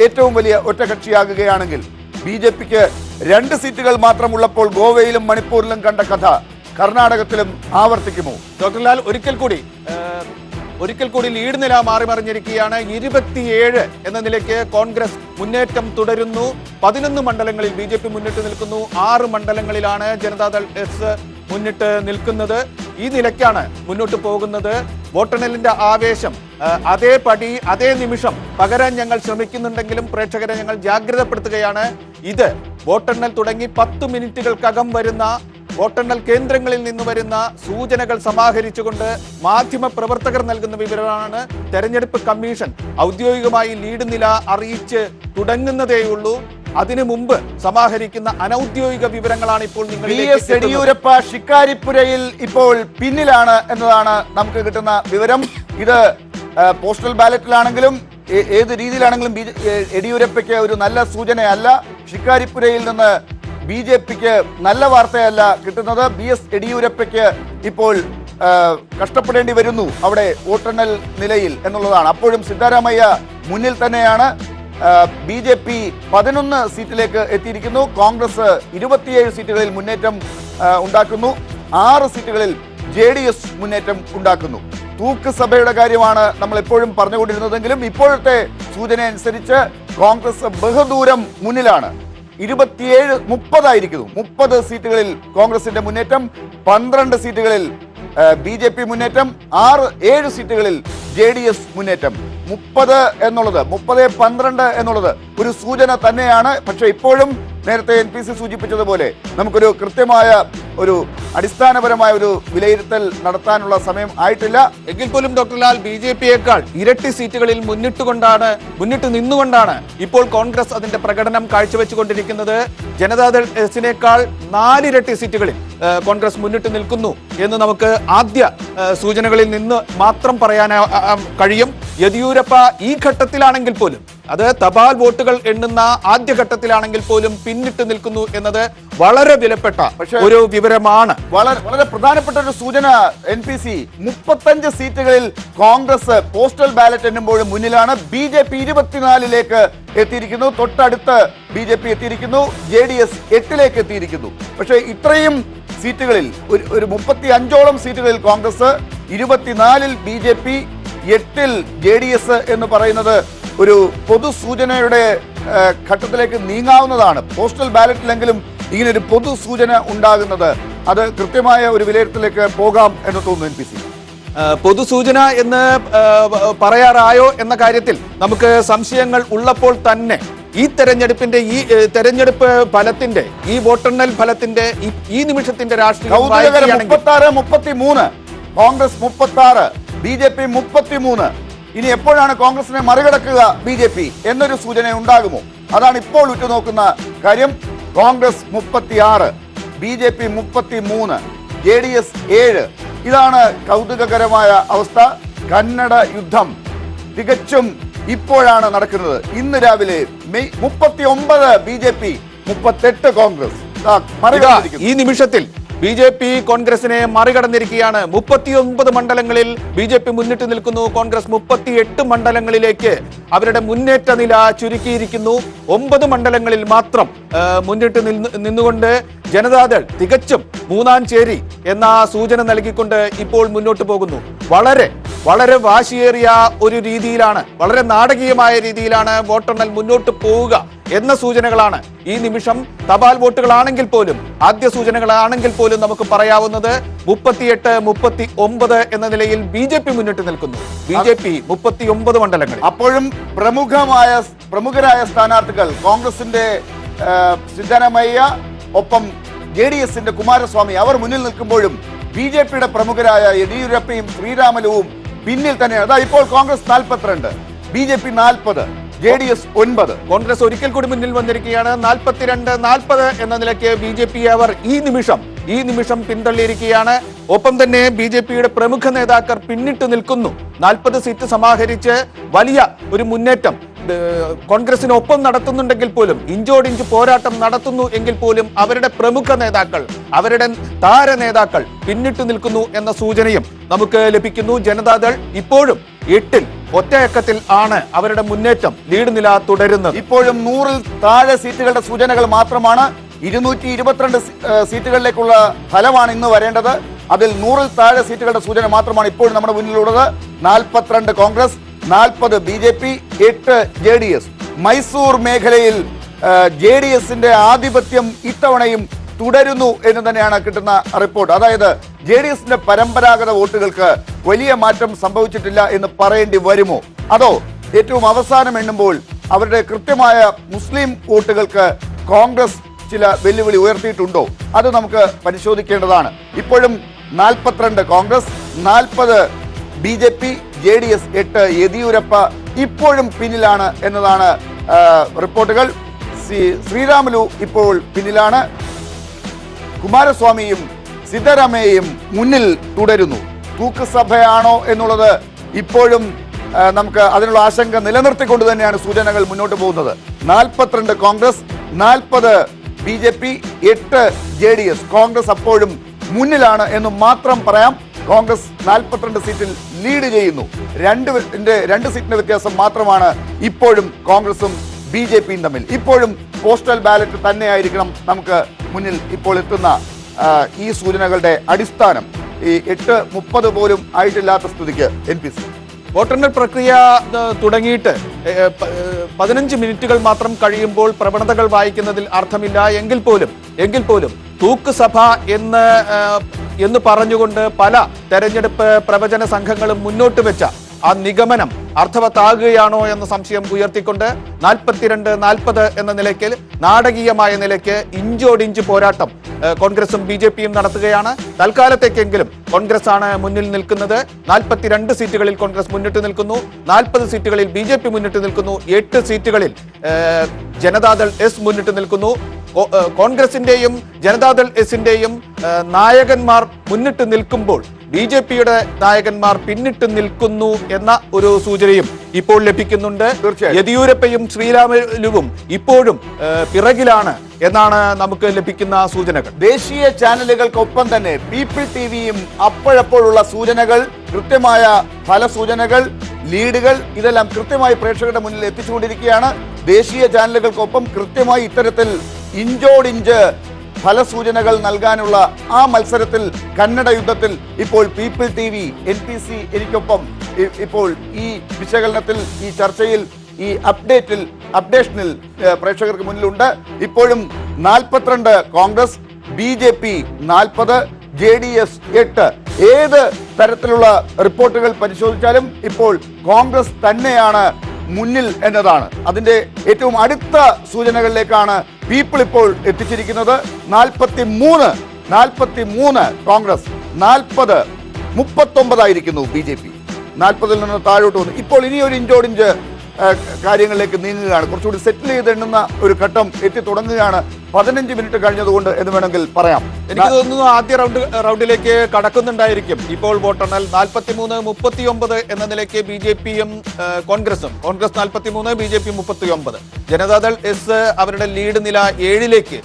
Speaker 2: ഏറ്റവും വലിയ ഒറ്റകക്ഷിയാകുകയാണെങ്കിൽ BJPക്ക് 2 സീറ്റുകൾ മാത്രമുള്ളപ്പോൾ ഗോവയിലും മണിപ്പൂരിലും കണ്ട കഥ കർണാടകത്തിലും ആവർത്തിക്കുമോ?
Speaker 1: ഡോക്ടർ ലാൽ ഒരിക്കൽ കൂടി ലീഡ് നില മാറി മറിഞ്ഞിരിക്കുകയാണ്. 27 എന്ന നിലയ്ക്ക് കോൺഗ്രസ് മുന്നേറ്റം തുടരുന്നു. 11 മണ്ഡലങ്ങളിൽ BJP മുന്നിട്ട് നിൽക്കുന്നു. 6 മണ്ഡലങ്ങളിലാണ് ജനതാദൾ എസ് മുന്നിട്ട് നിൽക്കുന്നത്. ഈ നിലയ്ക്കാണ് മുന്നോട്ട് പോകുന്നത്. വോട്ടെണ്ണലിന്റെ ആവേശം അതേപടി അതേ നിമിഷം പകരാൻ ഞങ്ങൾ ശ്രമിക്കുന്നുണ്ടെങ്കിലും പ്രേക്ഷകരെ ഞങ്ങൾ ജാഗ്രതപ്പെടുത്തുകയാണ്. ഇത് വോട്ടെണ്ണൽ തുടങ്ങി 10 മിനിറ്റുകൾക്കകം വരുന്ന വോട്ടെണ്ണൽ കേന്ദ്രങ്ങളിൽ നിന്ന് വരുന്ന സൂചനകൾ സമാഹരിച്ചുകൊണ്ട് മാധ്യമ പ്രവർത്തകർ നൽകുന്ന വിവരമാണ്. തെരഞ്ഞെടുപ്പ് കമ്മീഷൻ ഔദ്യോഗികമായി ലീഡ് നില അറിയിച്ച് തുടങ്ങുന്നതേയുള്ളൂ. അതിനു മുമ്പ് സമാഹരിക്കുന്ന അനൌദ്യോഗിക വിവരങ്ങളാണ് ഇപ്പോൾ
Speaker 2: നിങ്ങളിലേക്ക്. യെഡിയൂരപ്പ ശിക്കാരിപ്പുരയിൽ ഇപ്പോൾ പിന്നിലാണ് എന്നതാണ് നമുക്ക് കിട്ടുന്ന വിവരം. ഇത് പോസ്റ്റൽ ബാലറ്റിലാണെങ്കിലും ഏത് രീതിയിലാണെങ്കിലും യെഡിയൂരപ്പയ്ക്ക് ഒരു നല്ല സൂചനയല്ല. ശിക്കാരിപ്പുരയിൽ നിന്ന് BJPക്ക് നല്ല വാർത്തയല്ല കിട്ടുന്നത്. BS യെഡിയൂരപ്പയ്ക്ക് ഇപ്പോൾ കഷ്ടപ്പെടേണ്ടി വരുന്നു അവിടെ വോട്ടെണ്ണൽ നിലയിൽ എന്നുള്ളതാണ്. അപ്പോഴും സിദ്ധാരാമയ്യ മുന്നിൽ തന്നെയാണ്. BJP 11 സീറ്റിലേക്ക് എത്തിയിരിക്കുന്നു. കോൺഗ്രസ് 27 സീറ്റുകളിൽ മുന്നേറ്റം ഉണ്ടാക്കുന്നു. 6 സീറ്റുകളിൽ JDS മുന്നേറ്റം ഉണ്ടാക്കുന്നു. തൂക്ക് സഭയുടെ കാര്യമാണ് നമ്മൾ എപ്പോഴും പറഞ്ഞുകൊണ്ടിരുന്നതെങ്കിലും ഇപ്പോഴത്തെ സൂചന അനുസരിച്ച് കോൺഗ്രസ് ബഹുദൂരം മുന്നിലാണ്. 27-30 ആയിരിക്കുന്നു. 30 സീറ്റുകളിൽ കോൺഗ്രസിന്റെ മുന്നേറ്റം, 12 സീറ്റുകളിൽ BJP മുന്നേറ്റം, 6-7 സീറ്റുകളിൽ JDS മുന്നേറ്റം. 30 എന്നുള്ളത് 30-12 എന്നുള്ളത് ഒരു സൂചന തന്നെയാണ്. പക്ഷെ ഇപ്പോഴും നേരത്തെ NPC സൂചിപ്പിച്ചതുപോലെ നമുക്കൊരു കൃത്യമായ ഒരു അടിസ്ഥാനപരമായ ഒരു വിലയിരുത്തൽ നടത്താനുള്ള സമയം ആയിട്ടില്ല.
Speaker 1: എങ്കിൽ പോലും ഡോക്ടർ ലാൽ BJPയേക്കാൾ ഇരട്ടി സീറ്റുകളിൽ മുന്നിട്ട് നിന്നുകൊണ്ടാണ് ഇപ്പോൾ കോൺഗ്രസ് അതിന്റെ പ്രകടനം കാഴ്ചവെച്ചുകൊണ്ടിരിക്കുന്നത്. ജനതാദൾ എസിനേക്കാൾ 4 ഇരട്ടി സീറ്റുകളിൽ കോൺഗ്രസ് മുന്നിട്ട് നിൽക്കുന്നു എന്ന് നമുക്ക് ആദ്യ സൂചനകളിൽ നിന്ന് മാത്രം പറയാൻ കഴിയും. യെദിയൂരപ്പ ഈ ഘട്ടത്തിലാണെങ്കിൽ പോലും, അത് തപാൽ വോട്ടുകൾ എണ്ണുന്ന ആദ്യഘട്ടത്തിലാണെങ്കിൽ പോലും പിന്നിട്ട് നിൽക്കുന്നു എന്നത് വളരെ വിലപ്പെട്ട ഒരു വിവരമാണ്.
Speaker 2: വളരെ പ്രധാനപ്പെട്ട ഒരു സൂചന NPC. 35 സീറ്റുകളിൽ കോൺഗ്രസ് പോസ്റ്റൽ ബാലറ്റ് എണ്ണുമ്പോഴും മുന്നിലാണ്. BJP 24ലേക്ക് എത്തിയിരിക്കുന്നു. തൊട്ടടുത്ത് BJP എത്തിയിരിക്കുന്നു. JDS 8ലേക്ക് എത്തിയിരിക്കുന്നു. പക്ഷേ ഇത്രയും സീറ്റുകളിൽ ഒരു 35ഓളം സീറ്റുകളിൽ കോൺഗ്രസ്, 24ൽ BJP, 8ൽ JDS എന്ന് പറയുന്നത് ഒരു പൊതു സൂചനയുടെ ഘട്ടത്തിലേക്ക് നീങ്ങാവുന്നതാണ്. പോസ്റ്റൽ ബാലറ്റിലെങ്കിലും ഇങ്ങനെ ഒരു പൊതു സൂചന ഉണ്ടാകുന്നത് അത് കൃത്യമായ ഒരു വിലയിരുത്തലിലേക്ക് പോകാം എന്ന് തോന്നുന്നു. NPC
Speaker 1: പൊതുസൂചന എന്ന് പറയാറായോ എന്ന കാര്യത്തിൽ നമുക്ക് സംശയങ്ങൾ ഉള്ളപ്പോൾ തന്നെ ഈ തെരഞ്ഞെടുപ്പ് ഫലത്തിന്റെ, ഈ വോട്ടെണ്ണൽ ഫലത്തിന്റെ ഈ നിമിഷത്തിന്റെ രാഷ്ട്രീയം
Speaker 2: 36-33, കോൺഗ്രസ് 36, BJP 33. ഇനി എപ്പോഴാണ് കോൺഗ്രസിനെ മറികടക്കുക BJP എന്നൊരു സൂചന ഉണ്ടാകുമോ? അതാണ് ഇപ്പോൾ ഉറ്റുനോക്കുന്ന കാര്യം. Congress 36, BJP 33, JDS 7. ഇതാണ് കൗതുകകരമായ അവസ്ഥ. കന്നഡ യുദ്ധം തികച്ചും ഇപ്പോഴാണ് നടക്കുന്നത്. ഇന്ന് രാവിലെ മെയ് 39 BJP, 38 കോൺഗ്രസ്.
Speaker 1: ഈ നിമിഷത്തിൽ BJP കോൺഗ്രസിനെ മറികടന്നിരിക്കുകയാണ്. 39 മണ്ഡലങ്ങളിൽ BJP മുന്നിട്ട് നിൽക്കുന്നു. കോൺഗ്രസ് 38 മണ്ഡലങ്ങളിലേക്ക് അവരുടെ മുന്നേറ്റ നില ചുരുക്കിയിരിക്കുന്നു. 9 മണ്ഡലങ്ങളിൽ മാത്രം മുന്നിട്ട് നിന്നുകൊണ്ട് ജനതാദൾ തികച്ചും മൂന്നാം ചേരി എന്ന സൂചന നൽകിക്കൊണ്ട് ഇപ്പോൾ മുന്നോട്ട് പോകുന്നു. വളരെ വളരെ വാശിയേറിയ ഒരു രീതിയിലാണ്, വളരെ നാടകീയമായ രീതിയിലാണ് വോട്ടെണ്ണൽ മുന്നോട്ട് പോവുക എന്ന സൂചനകളാണ് ഈ നിമിഷം തപാൽ വോട്ടുകളാണെങ്കിൽ പോലും, ആദ്യ സൂചനകളാണെങ്കിൽ പോലും നമുക്ക് പറയാവുന്നത് 38-39 എന്ന നിലയിൽ BJP മുന്നിട്ട് നിൽക്കുന്നു. BJP 39 മണ്ഡലങ്ങളിൽ.
Speaker 2: അപ്പോഴും പ്രമുഖരായ സ്ഥാനാർത്ഥികൾ കോൺഗ്രസിന്റെ സിദ്ധരാമയ്യ, ഒപ്പം JDSന്റെ കുമാരസ്വാമി അവർ മുന്നിൽ നിൽക്കുമ്പോഴും BJPയുടെ പ്രമുഖരായ യെഡിയൂരപ്പയും ശ്രീരാമലുവും പിന്നിൽ തന്നെയാണ്. അതാ ഇപ്പോൾ കോൺഗ്രസ് 42, BJP 40, JDS 9.
Speaker 1: കോൺഗ്രസ് ഒരിക്കൽ കൂടി മുന്നിൽ വന്നിരിക്കുകയാണ്. 42-40 എന്ന നിലയ്ക്ക് BJP അവർ ഈ നിമിഷം പിന്തള്ളിയിരിക്കുകയാണ്. ഒപ്പം തന്നെ BJPയുടെ പ്രമുഖ നേതാക്കൾ പിന്നിട്ട് നിൽക്കുന്നു. 40 സീറ്റ് സമാഹരിച്ച് വലിയ ഒരു മുന്നേറ്റം കോൺഗ്രസിനൊപ്പം നടത്തുന്നുണ്ടെങ്കിൽ പോലും, ഇഞ്ചോടിഞ്ച് പോരാട്ടം നടത്തുന്നു എങ്കിൽ പോലും അവരുടെ പ്രമുഖ നേതാക്കൾ, അവരുടെ താര നേതാക്കൾ പിന്നിട്ട് നിൽക്കുന്നു എന്ന സൂചനയും നമുക്ക് ലഭിക്കുന്നു. ജനതാദൾ ഇപ്പോഴും 8-ൽ ഒറ്റയക്കത്തിൽ ആണ് അവരുടെ മുന്നേറ്റം, ലീഡ് നില തുടരുന്നത്.
Speaker 2: ഇപ്പോഴും 100-ൽ താഴെ സീറ്റുകളുടെ സൂചനകൾ മാത്രമാണ്. 222 സീറ്റുകളിലേക്കുള്ള ഫലമാണ് ഇന്ന് വരേണ്ടത്. അതിൽ 100-ൽ താഴെ സീറ്റുകളുടെ സൂചന മാത്രമാണ് ഇപ്പോഴും നമ്മുടെ മുന്നിലുള്ളത്. 42 കോൺഗ്രസ്, 40 BJP, 8 JDS. മൈസൂർ മേഖലയിൽ JDSന്റെ ആധിപത്യം ഇത്തവണയും തുടരുന്നു എന്ന് തന്നെയാണ് കിട്ടുന്ന റിപ്പോർട്ട്. അതായത് JDSന്റെ പരമ്പരാഗത വോട്ടുകൾക്ക് വലിയ മാറ്റം സംഭവിച്ചിട്ടില്ല എന്ന് പറയേണ്ടി വരുമോ, അതോ ഏറ്റവും അവസാനം എണ്ണുമ്പോൾ അവരുടെ കൃത്യമായ മുസ്ലിം വോട്ടുകൾക്ക് കോൺഗ്രസ് ചില വെല്ലുവിളി ഉയർത്തിയിട്ടുണ്ടോ, അത് നമുക്ക് പരിശോധിക്കേണ്ടതാണ്. ഇപ്പോഴും 42 കോൺഗ്രസ്, 40 BJP, JDS 8, യെദിയൂരപ്പ ഇപ്പോഴും പിന്നിലാണ് എന്നതാണ് റിപ്പോർട്ടുകൾ. ശ്രീരാമലു ഇപ്പോൾ പിന്നിലാണ്. കുമാരസ്വാമിയും സിദ്ധരാമയ്യയും മുന്നിൽ തുടരുന്നു. തൂക്കുസഭയാണോ എന്നുള്ളത് ഇപ്പോഴും നമുക്ക് അതിനുള്ള ആശങ്ക നിലനിർത്തിക്കൊണ്ട് തന്നെയാണ് സൂചനകൾ മുന്നോട്ട് പോകുന്നത്. 42 കോൺഗ്രസ്, 40 BJP, 8 JDS. കോൺഗ്രസ് അപ്പോഴും മുന്നിലാണ് എന്ന് മാത്രം പറയാം. കോൺഗ്രസ് 42 സീറ്റിൽ ലീഡ് ചെയ്യുന്നു. 2 സീറ്റിന്റെ വ്യത്യാസം മാത്രമാണ് ഇപ്പോഴും കോൺഗ്രസും BJPയും തമ്മിൽ. ഇപ്പോഴും പോസ്റ്റൽ ബാലറ്റ് തന്നെയായിരിക്കണം നമുക്ക് മുന്നിൽ ഇപ്പോൾ എത്തുന്ന ഈ സൂചനകളുടെ അടിസ്ഥാനം. ഈ 8:30 പോലും ആയിട്ടില്ലാത്ത സ്ഥിതിക്ക് NPC
Speaker 1: വോട്ടെണ്ണൽ പ്രക്രിയ തുടങ്ങിയിട്ട് 15 മിനിറ്റുകൾ മാത്രം കഴിയുമ്പോൾ പ്രവണതകൾ വായിക്കുന്നതിൽ അർത്ഥമില്ല. എങ്കിൽ പോലും തൂക്കുസഭ എന്ന് പറഞ്ഞുകൊണ്ട് പല തെരഞ്ഞെടുപ്പ് പ്രവചന സംഘങ്ങളും മുന്നോട്ട് വെച്ച ആ നിഗമനം അർത്ഥവത്താകുകയാണോ എന്ന സംശയം ഉയർത്തിക്കൊണ്ട് 42-40 എന്ന നിലയ്ക്ക്, നാടകീയമായ നിലയ്ക്ക് ഇഞ്ചോടിഞ്ച് പോരാട്ടം കോൺഗ്രസും BJPയും നടത്തുകയാണ്. തൽക്കാലത്തേക്കെങ്കിലും കോൺഗ്രസ് ആണ് മുന്നിൽ നിൽക്കുന്നത്. 42 സീറ്റുകളിൽ കോൺഗ്രസ് മുന്നിട്ട് നിൽക്കുന്നു, 40 സീറ്റുകളിൽ BJP മുന്നിട്ട് നിൽക്കുന്നു, 8 സീറ്റുകളിൽ ജനതാദൾ എസ് മുന്നിട്ട് നിൽക്കുന്നു. കോൺഗ്രസിന്റെയും ജനതാദൾ എസിന്റെയും നായകന്മാർ മുന്നിട്ട് നിൽക്കുമ്പോൾ BJPയുടെ നായകന്മാർ പിന്നിട്ട് നിൽക്കുന്നു എന്ന ഒരു സൂചനയും ഇപ്പോൾ ലഭിക്കുന്നുണ്ട്. യെദിയൂരപ്പയും ശ്രീരാമലുവും ഇപ്പോഴും പിറകിലാണ് എന്നാണ് നമുക്ക് ലഭിക്കുന്ന സൂചനകൾ.
Speaker 2: ദേശീയ ചാനലുകൾക്കൊപ്പം തന്നെ പീപ്പിൾ TVയും അപ്പോഴപ്പോഴുള്ള സൂചനകൾ, കൃത്യമായ ഫലസൂചനകൾ, ലീഡുകൾ ഇതെല്ലാം കൃത്യമായി പ്രേക്ഷകരുടെ മുന്നിൽ എത്തിച്ചുകൊണ്ടിരിക്കുകയാണ്. ദേശീയ ചാനലുകൾക്കൊപ്പം കൃത്യമായി ഇത്തരത്തിൽ ഇഞ്ചോടിഞ്ച് ഫലസൂചനകൾ നൽകാനുള്ള ആ മത്സരത്തിൽ, കന്നഡ യുദ്ധത്തിൽ ഇപ്പോൾ പീപ്പിൾ TV, NPC എനിക്കൊപ്പം ഇപ്പോൾ ഈ വിശകലനത്തിൽ, ഈ ചർച്ചയിൽ, ഈ അപ്ഡേഷനിൽ പ്രേക്ഷകർക്ക് മുന്നിലുണ്ട്. ഇപ്പോഴും 42 കോൺഗ്രസ്, BJP 40, JDS 8. ഏത് തരത്തിലുള്ള റിപ്പോർട്ടുകൾ പരിശോധിച്ചാലും ഇപ്പോൾ കോൺഗ്രസ് തന്നെയാണ് മുന്നിൽ എന്നതാണ്. അതിന്റെ ഏറ്റവും അടുത്ത സൂചനകളിലേക്കാണ് പീപ്പിൾ ഇപ്പോൾ എത്തിച്ചിരിക്കുന്നത്. 43 കോൺഗ്രസ്, 39 ആയിരിക്കുന്നു BJP. 40-ൽ നിന്ന് താഴോട്ട് വന്നു. ഇപ്പോൾ ഇനിയൊരു ഇഞ്ചോടിഞ്ച് കാര്യങ്ങളിലേക്ക് നീങ്ങുകയാണ്. കുറച്ചുകൂടി സെറ്റിൽ ചെയ്ത് എണ്ണുന്ന ഒരു ഘട്ടം എത്തി തുടങ്ങുകയാണ്. 15 മിനിറ്റ് കഴിഞ്ഞതുകൊണ്ട് എന്ന് വേണമെങ്കിൽ പറയാം.
Speaker 1: എനിക്ക് തോന്നുന്നു ആദ്യ റൗണ്ടിലേക്ക് കടക്കുന്നുണ്ടായിരിക്കും ഇപ്പോൾ വോട്ടെണ്ണൽ. 43-39 എന്ന നിലയ്ക്ക് BJPയും കോൺഗ്രസ് 43, BJP 39. ജനതാദൾ എസ് അവരുടെ ലീഡ് നില 7ലേക്ക്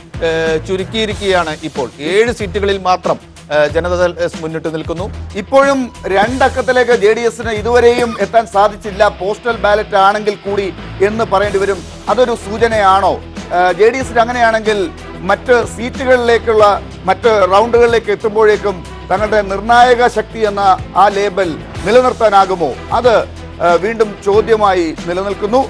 Speaker 1: ചുരുക്കിയിരിക്കുകയാണ്. ഇപ്പോൾ 7 സീറ്റുകളിൽ മാത്രം ജനതാദൾ എസ് മുന്നിട്ട് നിൽക്കുന്നു.
Speaker 2: ഇപ്പോഴും 2 അക്കത്തിലേക്ക് JDSന് ഇതുവരെയും എത്താൻ സാധിച്ചില്ല, പോസ്റ്റൽ ബാലറ്റ് ആണെങ്കിൽ കൂടി എന്ന് പറയേണ്ടി വരും. അതൊരു സൂചനയാണോ? JDSന് അങ്ങനെയാണെങ്കിൽ മറ്റ് സീറ്റുകളിലേക്കുള്ള മറ്റ് റൗണ്ടുകളിലേക്ക് എത്തുമ്പോഴേക്കും തങ്ങളുടെ നിർണായക ശക്തി എന്ന ആ ലേബൽ നിലനിർത്താനാകുമോ? അത് വീണ്ടും ചോദ്യമായി നിലനിൽക്കുന്നു.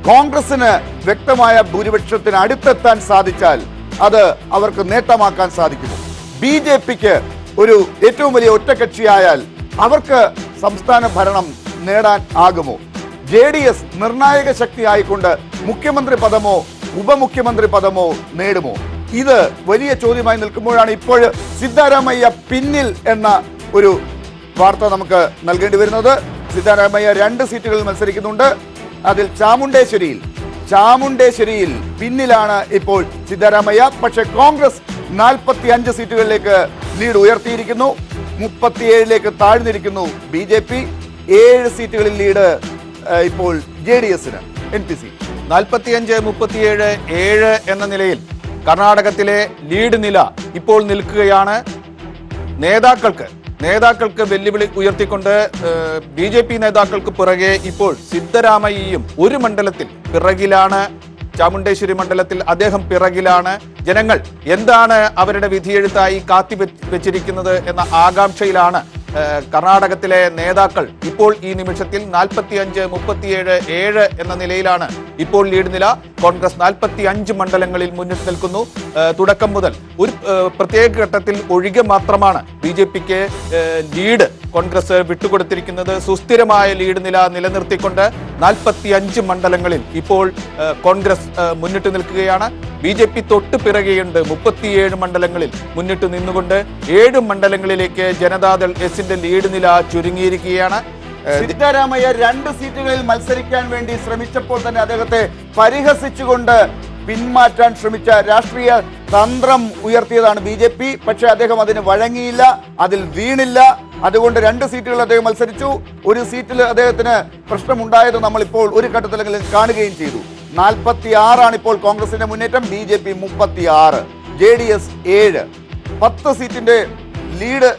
Speaker 2: കോൺഗ്രസിന് വ്യക്തമായ ഭൂരിപക്ഷത്തിന് അടുത്തെത്താൻ സാധിച്ചാൽ അത് അവർക്ക് നേട്ടമാക്കാൻ സാധിക്കുമോ? BJPക്ക് ഒരു ഏറ്റവും വലിയ ഒറ്റക്കക്ഷിയായാൽ അവർക്ക് സംസ്ഥാന ഭരണം നേടാൻ ആകുമോ? JDS നിർണായക ശക്തി ആയിക്കൊണ്ട് മുഖ്യമന്ത്രി പദമോ ഉപമുഖ്യമന്ത്രി പദമോ നേടുമോ? ഇത് വലിയ ചോദ്യമായി നിൽക്കുമ്പോഴാണ് ഇപ്പോൾ സിദ്ധാരാമയ്യ പിന്നിൽ എന്ന ഒരു വാർത്ത നമുക്ക് നൽകേണ്ടി വരുന്നത്. സിദ്ധാരാമയ്യ 2 സീറ്റുകളിൽ മത്സരിക്കുന്നുണ്ട്. അതിൽ ചാമുണ്ടേശ്വരിയിൽ പിന്നിലാണ് ഇപ്പോൾ സിദ്ധാരാമയ്യ. പക്ഷേ കോൺഗ്രസ് 45 സീറ്റുകളിലേക്ക് ലീഡ് ഉയർത്തിയിരിക്കുന്നു. 37ലേക്ക് താഴ്ന്നിരിക്കുന്നു BJP. 7 സീറ്റുകളിൽ ലീഡ് ഇപ്പോൾ JDS-ന്. NPC
Speaker 1: 45-37-7 എന്ന നിലയിൽ കർണാടകത്തിലെ ലീഡ് നില ഇപ്പോൾ നിൽക്കുകയാണ്. നേതാക്കൾക്ക് വെല്ലുവിളി ഉയർത്തിക്കൊണ്ട് BJP നേതാക്കൾക്ക് പുറകെ ഇപ്പോൾ സിദ്ധരാമയ്യയും ഒരു മണ്ഡലത്തിൽ പിറകിലാണ്. ചാമുണ്ടേശ്വരി മണ്ഡലത്തിൽ അദ്ദേഹം പിറകിലാണ്. ജനങ്ങൾ എന്താണ് അവരുടെ വിധിയെഴുത്തായി കാത്തിവെച്ചിരിക്കുന്നത് എന്ന ആകാംക്ഷയിലാണ് കർണാടകത്തിലെ നേതാക്കൾ. ഇപ്പോൾ ഈ നിമിഷത്തിൽ 45-37-7 എന്ന നിലയിലാണ് ഇപ്പോൾ ലീഡ് നില. കോൺഗ്രസ് 45 മണ്ഡലങ്ങളിൽ മുന്നിട്ട് നിൽക്കുന്നു. തുടക്കം മുതൽ ഒരു പ്രത്യേക ഘട്ടത്തിൽ ഒഴികെ മാത്രമാണ് BJPക്ക് ലീഡ് കോൺഗ്രസ് വിട്ടുകൊടുത്തിരിക്കുന്നത്. സുസ്ഥിരമായ ലീഡ് നില നിലനിർത്തിക്കൊണ്ട് 45 മണ്ഡലങ്ങളിൽ ഇപ്പോൾ കോൺഗ്രസ് മുന്നിട്ട് നിൽക്കുകയാണ്. BJP തൊട്ട് പിറകെയുണ്ട് 37 മണ്ഡലങ്ങളിൽ മുന്നിട്ട് നിന്നുകൊണ്ട്. 7 മണ്ഡലങ്ങളിലേക്ക് ജനതാദൾ എസിന്റെ ലീഡ് നില ചുരുങ്ങിയിരിക്കുകയാണ്.
Speaker 2: സിദ്ധാരാമയ്യ 2 സീറ്റുകളിൽ മത്സരിക്കാൻ വേണ്ടി ശ്രമിച്ചപ്പോൾ തന്നെ അദ്ദേഹത്തെ പരിഹസിച്ചുകൊണ്ട് പിന്മാറ്റാൻ ശ്രമിച്ച രാഷ്ട്രീയ തന്ത്രം ഉയർത്തിയതാണ് BJP. പക്ഷെ അദ്ദേഹം അതിന് വഴങ്ങിയില്ല, അതിൽ വീണില്ല. അതുകൊണ്ട് 2 സീറ്റുകൾ അദ്ദേഹം മത്സരിച്ചു. ഒരു സീറ്റിൽ അദ്ദേഹത്തിന് പ്രശ്നമുണ്ടായത് നമ്മൾ ഇപ്പോൾ ഒരു ഘട്ടത്തിലെങ്കിലും കാണുകയും ചെയ്തു. 46 ഇപ്പോൾ കോൺഗ്രസിന്റെ മുന്നേറ്റം. BJP 36, JDS 7. 10 സീറ്റിന്റെ ലീഡ്,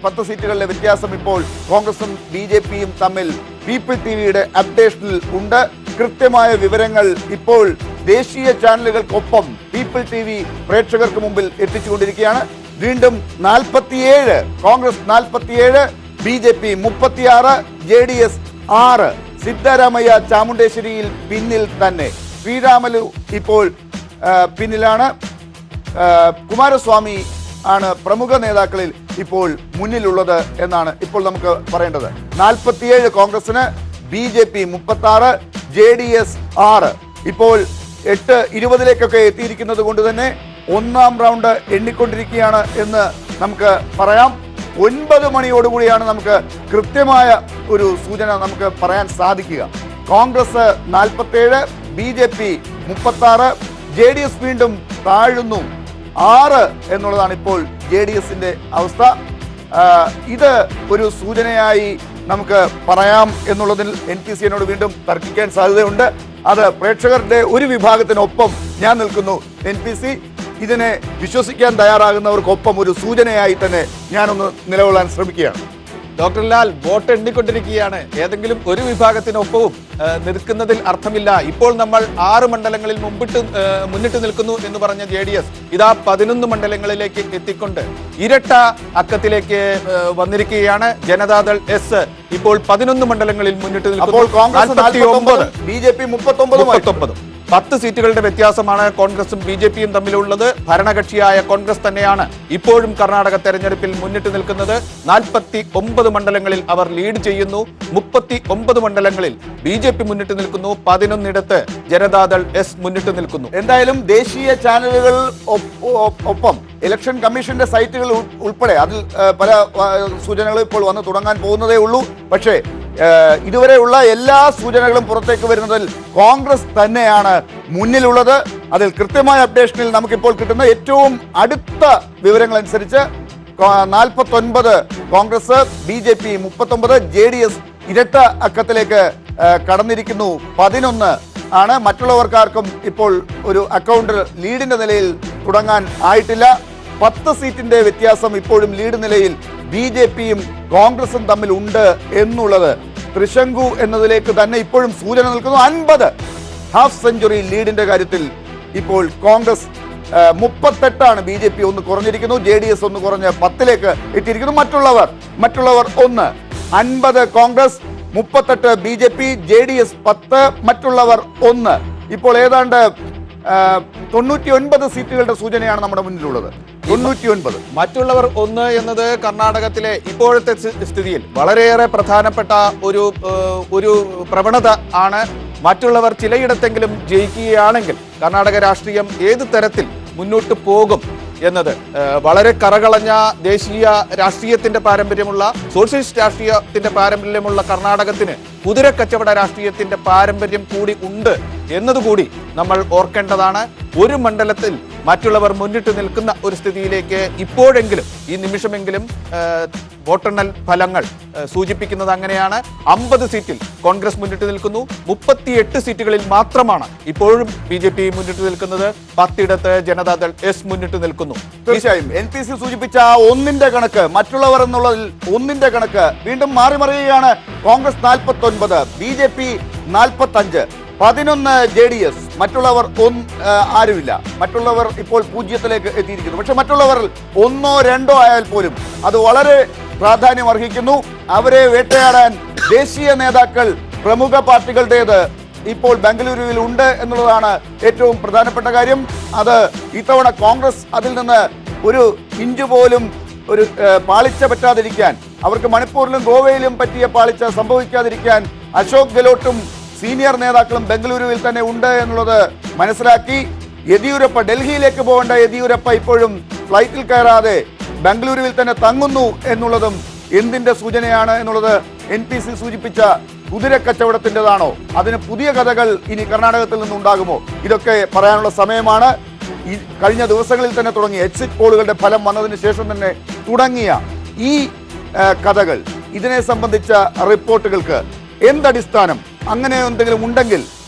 Speaker 2: 10 സീറ്റുകളിലെ വ്യത്യാസം ഇപ്പോൾ കോൺഗ്രസും BJPയും തമ്മിൽ പീപ്പിൾ TVയുടെ അപ്ഡേഷനിൽ ഉണ്ട്. കൃത്യമായ വിവരങ്ങൾ ഇപ്പോൾ ദേശീയ ചാനലുകൾക്കൊപ്പം പീപ്പിൾ TV പ്രേക്ഷകർക്ക് മുമ്പിൽ എത്തിച്ചുകൊണ്ടിരിക്കുകയാണ്. വീണ്ടും 47, കോൺഗ്രസ് 47, BJP 36, JDS 6. സിദ്ധാരാമയ്യ ചാമുണ്ടേശ്വരിയിൽ പിന്നിൽ തന്നെ. ശ്രീരാമലു ഇപ്പോൾ പിന്നിലാണ്. കുമാരസ്വാമി ആണ് പ്രമുഖ നേതാക്കളിൽ ഇപ്പോൾ മുന്നിലുള്ളത് എന്നാണ് ഇപ്പോൾ നമുക്ക് പറയേണ്ടത്. 47 കോൺഗ്രസിന്, BJP 36, JDS 6. ഇപ്പോൾ 8:20 എത്തിയിരിക്കുന്നത് കൊണ്ട് തന്നെ 1ാം റൗണ്ട് എണ്ണിക്കൊണ്ടിരിക്കുകയാണ് എന്ന് നമുക്ക് പറയാം. 9 മണിയോടുകൂടിയാണ് നമുക്ക് കൃത്യമായ ഒരു സൂചന നമുക്ക് പറയാൻ സാധിക്കുക. കോൺഗ്രസ് 47, BJP 36, JDS വീണ്ടും താഴുന്നു 6 എന്നുള്ളതാണ് ഇപ്പോൾ JDS-ന്റെ അവസ്ഥ. ഇത് ഒരു സൂചനയായി നമുക്ക് പറയാം എന്നുള്ളതിൽ NPC-യോട് വീണ്ടും തർക്കിക്കാൻ സാധ്യതയുണ്ട്. അത് പ്രേക്ഷകരുടെ ഒരു വിഭാഗത്തിനൊപ്പം ഞാൻ നിൽക്കുന്നു. NPC ഇതിനെ വിശ്വസിക്കാൻ തയ്യാറാകുന്നവർക്കൊപ്പം ഒരു സൂചനയായി തന്നെ ഞാനൊന്ന് നിലകൊള്ളാൻ ശ്രമിക്കുകയാണ്.
Speaker 1: ഡോക്ടർ ലാൽ, വോട്ട് എണ്ണിക്കൊണ്ടിരിക്കുകയാണ്. ഏതെങ്കിലും ഒരു വിഭാഗത്തിനൊപ്പവും നിൽക്കുന്നതിൽ അർത്ഥമില്ല. ഇപ്പോൾ നമ്മൾ 6 മണ്ഡലങ്ങളിൽ മുന്നിട്ട് നിൽക്കുന്നു എന്ന് പറഞ്ഞ JDS ഇതാ 11 മണ്ഡലങ്ങളിലേക്ക് എത്തിക്കൊണ്ട് ഇരട്ട അക്കത്തിലേക്ക് വന്നിരിക്കുകയാണ്. ജനതാദൾ എസ് ഇപ്പോൾ 11 മണ്ഡലങ്ങളിൽ മുന്നിട്ട് നിൽക്കുന്നു.
Speaker 2: കോൺഗ്രസ് 49, BJP 39.
Speaker 1: 10 സീറ്റുകളുടെ വ്യത്യാസമാണ് കോൺഗ്രസും BJPയും തമ്മിലുള്ളത്. ഭരണകക്ഷിയായ കോൺഗ്രസ് തന്നെയാണ് ഇപ്പോഴും കർണാടക തെരഞ്ഞെടുപ്പിൽ മുന്നിട്ട് നിൽക്കുന്നത്. 49 മണ്ഡലങ്ങളിൽ അവർ ലീഡ് ചെയ്യുന്നു. 39 മണ്ഡലങ്ങളിൽ BJP മുന്നിട്ട് നിൽക്കുന്നു. 11 ജനതാദൾ എസ് മുന്നിട്ട് നിൽക്കുന്നു.
Speaker 2: എന്തായാലും ദേശീയ ചാനലുകൾ ഒപ്പം ഇലക്ഷൻ കമ്മീഷന്റെ സൈറ്റുകൾ ഉൾപ്പെടെ അതിൽ പല സൂചനകളും ഇപ്പോൾ വന്ന് തുടങ്ങാൻ പോകുന്നതേ ഉള്ളൂ. പക്ഷേ ഇതുവരെയുള്ള എല്ലാ സൂചനകളും പുറത്തേക്ക് വരുന്നതിൽ കോൺഗ്രസ് തന്നെയാണ് മുന്നിലുള്ളത്. അതിൽ കൃത്യമായ അപ്ഡേഷനിൽ നമുക്കിപ്പോൾ കിട്ടുന്ന ഏറ്റവും അടുത്ത വിവരങ്ങൾ അനുസരിച്ച് 49 കോൺഗ്രസ്, BJP 39, JDS ഇരട്ട അക്കത്തിലേക്ക് കടന്നിരിക്കുന്നു. 11 ആണ്. മറ്റുള്ളവർക്കാർക്കും ഇപ്പോൾ ഒരു അക്കൗണ്ട് ലീഡിന്റെ നിലയിൽ തുടങ്ങാൻ ആയിട്ടില്ല. 10 സീറ്റിന്റെ വ്യത്യാസം ഇപ്പോഴും ലീഡ് നിലയിൽ BJPയും കോൺഗ്രസും തമ്മിൽ ഉണ്ട് എന്നുള്ളത് ത്രിശങ്കു എന്നതിലേക്ക് തന്നെ ഇപ്പോഴും സൂചന നിൽക്കുന്നു. 50 ഹാഫ് സെഞ്ചുറി ലീഡിന്റെ കാര്യത്തിൽ ഇപ്പോൾ കോൺഗ്രസ് 38 BJP ഒന്ന് കുറഞ്ഞിരിക്കുന്നു, JDS ഒന്ന് കുറഞ്ഞ് 10ലേക്ക് എത്തിയിരിക്കുന്നു. മറ്റുള്ളവർ 1, 50 കോൺഗ്രസ്, 38 BJP, JDS 10, മറ്റുള്ളവർ 1. ഇപ്പോൾ ഏതാണ്ട് 99 സീറ്റുകളുടെ സൂചനയാണ് നമ്മുടെ മുന്നിലുള്ളത്. 99.
Speaker 1: മറ്റുള്ളവർ 1 എന്നത് കർണാടകത്തിലെ ഇപ്പോഴത്തെ സ്ഥിതിയിൽ വളരെയേറെ പ്രധാനപ്പെട്ട ഒരു പ്രവണത ആണ്. മറ്റുള്ളവർ ചിലയിടത്തെങ്കിലും ജയിക്കുകയാണെങ്കിൽ കർണാടക രാഷ്ട്രീയം ഏത് തരത്തിൽ മുന്നോട്ട് പോകും എന്നത് വളരെ കറകളഞ്ഞ ദേശീയ രാഷ്ട്രീയത്തിന്റെ പാരമ്പര്യമുള്ള, സോഷ്യലിസ്റ്റ് രാഷ്ട്രീയത്തിന്റെ പാരമ്പര്യമുള്ള കർണാടകത്തിന് കുതിരക്കച്ചവട രാഷ്ട്രീയത്തിന്റെ പാരമ്പര്യം കൂടി ഉണ്ട് എന്നതുകൂടി നമ്മൾ ഓർക്കേണ്ടതാണ്. ഒരു മണ്ഡലത്തിൽ മറ്റുള്ളവർ മുന്നിട്ട് നിൽക്കുന്ന ഒരു സ്ഥിതിയിലേക്ക് ഇപ്പോഴെങ്കിലും, ഈ നിമിഷമെങ്കിലും വോട്ടെണ്ണൽ ഫലങ്ങൾ സൂചിപ്പിക്കുന്നത് അങ്ങനെയാണ്. 50 സീറ്റിൽ കോൺഗ്രസ് മുന്നിട്ട് നിൽക്കുന്നു. 38 സീറ്റുകളിൽ മാത്രമാണ് ഇപ്പോഴും BJP മുന്നിട്ട് നിൽക്കുന്നത്. 10ഇടത്ത് ജനതാദൾ എസ് മുന്നിട്ട് നിൽക്കുന്നു.
Speaker 2: തീർച്ചയായും NPC സൂചിപ്പിച്ച ആ 1ന്റെ കണക്ക്, മറ്റുള്ളവർ എന്നുള്ളതിൽ 1ന്റെ കണക്ക് വീണ്ടും മാറി മറിയുകയാണ്. കോൺഗ്രസ് 49, BJP 45, 11 JDS, മറ്റുള്ളവർ ആരുമില്ല. മറ്റുള്ളവർ ഇപ്പോൾ 0ലേക്ക് എത്തിയിരിക്കുന്നു. പക്ഷെ മറ്റുള്ളവർ 1ഓ 2ഓ ആയാൽ പോലും അത് വളരെ പ്രാധാന്യം അർഹിക്കുന്നു. അവരെ വേട്ടയാടാൻ ദേശീയ നേതാക്കൾ, പ്രമുഖ പാർട്ടികളുടേത് ഇപ്പോൾ ബംഗളൂരുവിൽ ഉണ്ട് എന്നുള്ളതാണ് ഏറ്റവും പ്രധാനപ്പെട്ട കാര്യം. അത് ഇത്തവണ കോൺഗ്രസ് അതിൽ നിന്ന് ഒരു ഇഞ്ച് പോലും ഒരു പാളിച്ച പറ്റാതിരിക്കാൻ, അവർക്ക് മണിപ്പൂരിലും ഗോവയിലും പറ്റിയ പാളിച്ച സംഭവിക്കാതിരിക്കാൻ അശോക് ഗെഹ്ലോട്ടും സീനിയർ നേതാക്കളും ബംഗളൂരുവിൽ തന്നെ ഉണ്ട് എന്നുള്ളത് മനസ്സിലാക്കി. യെദിയൂരപ്പ, ഡൽഹിയിലേക്ക് പോകേണ്ട യെദിയൂരപ്പ ഇപ്പോഴും ഫ്ലൈറ്റിൽ കയറാതെ ബംഗളൂരുവിൽ തന്നെ തങ്ങുന്നു എന്നുള്ളതും എന്തിന്റെ സൂചനയാണ് എന്നുള്ളത് NPC സൂചിപ്പിച്ച കുതിരക്കച്ചവടത്തിൻ്റെതാണോ? അതിന് പുതിയ കഥകൾ ഇനി കർണാടകത്തിൽ നിന്നുണ്ടാകുമോ? ഇതൊക്കെ പറയാനുള്ള സമയമാണ്. ഈ കഴിഞ്ഞ ദിവസങ്ങളിൽ തന്നെ തുടങ്ങിയ എക്സിറ്റ് പോളുകളുടെ ഫലം വന്നതിന് ശേഷം തന്നെ തുടങ്ങിയ ഈ കഥകൾ, ഇതിനെ സംബന്ധിച്ച റിപ്പോർട്ടുകൾക്ക് എന്തടിസ്ഥാനം? അങ്ങനെ എന്തെങ്കിലും ഉണ്ടെങ്കിൽ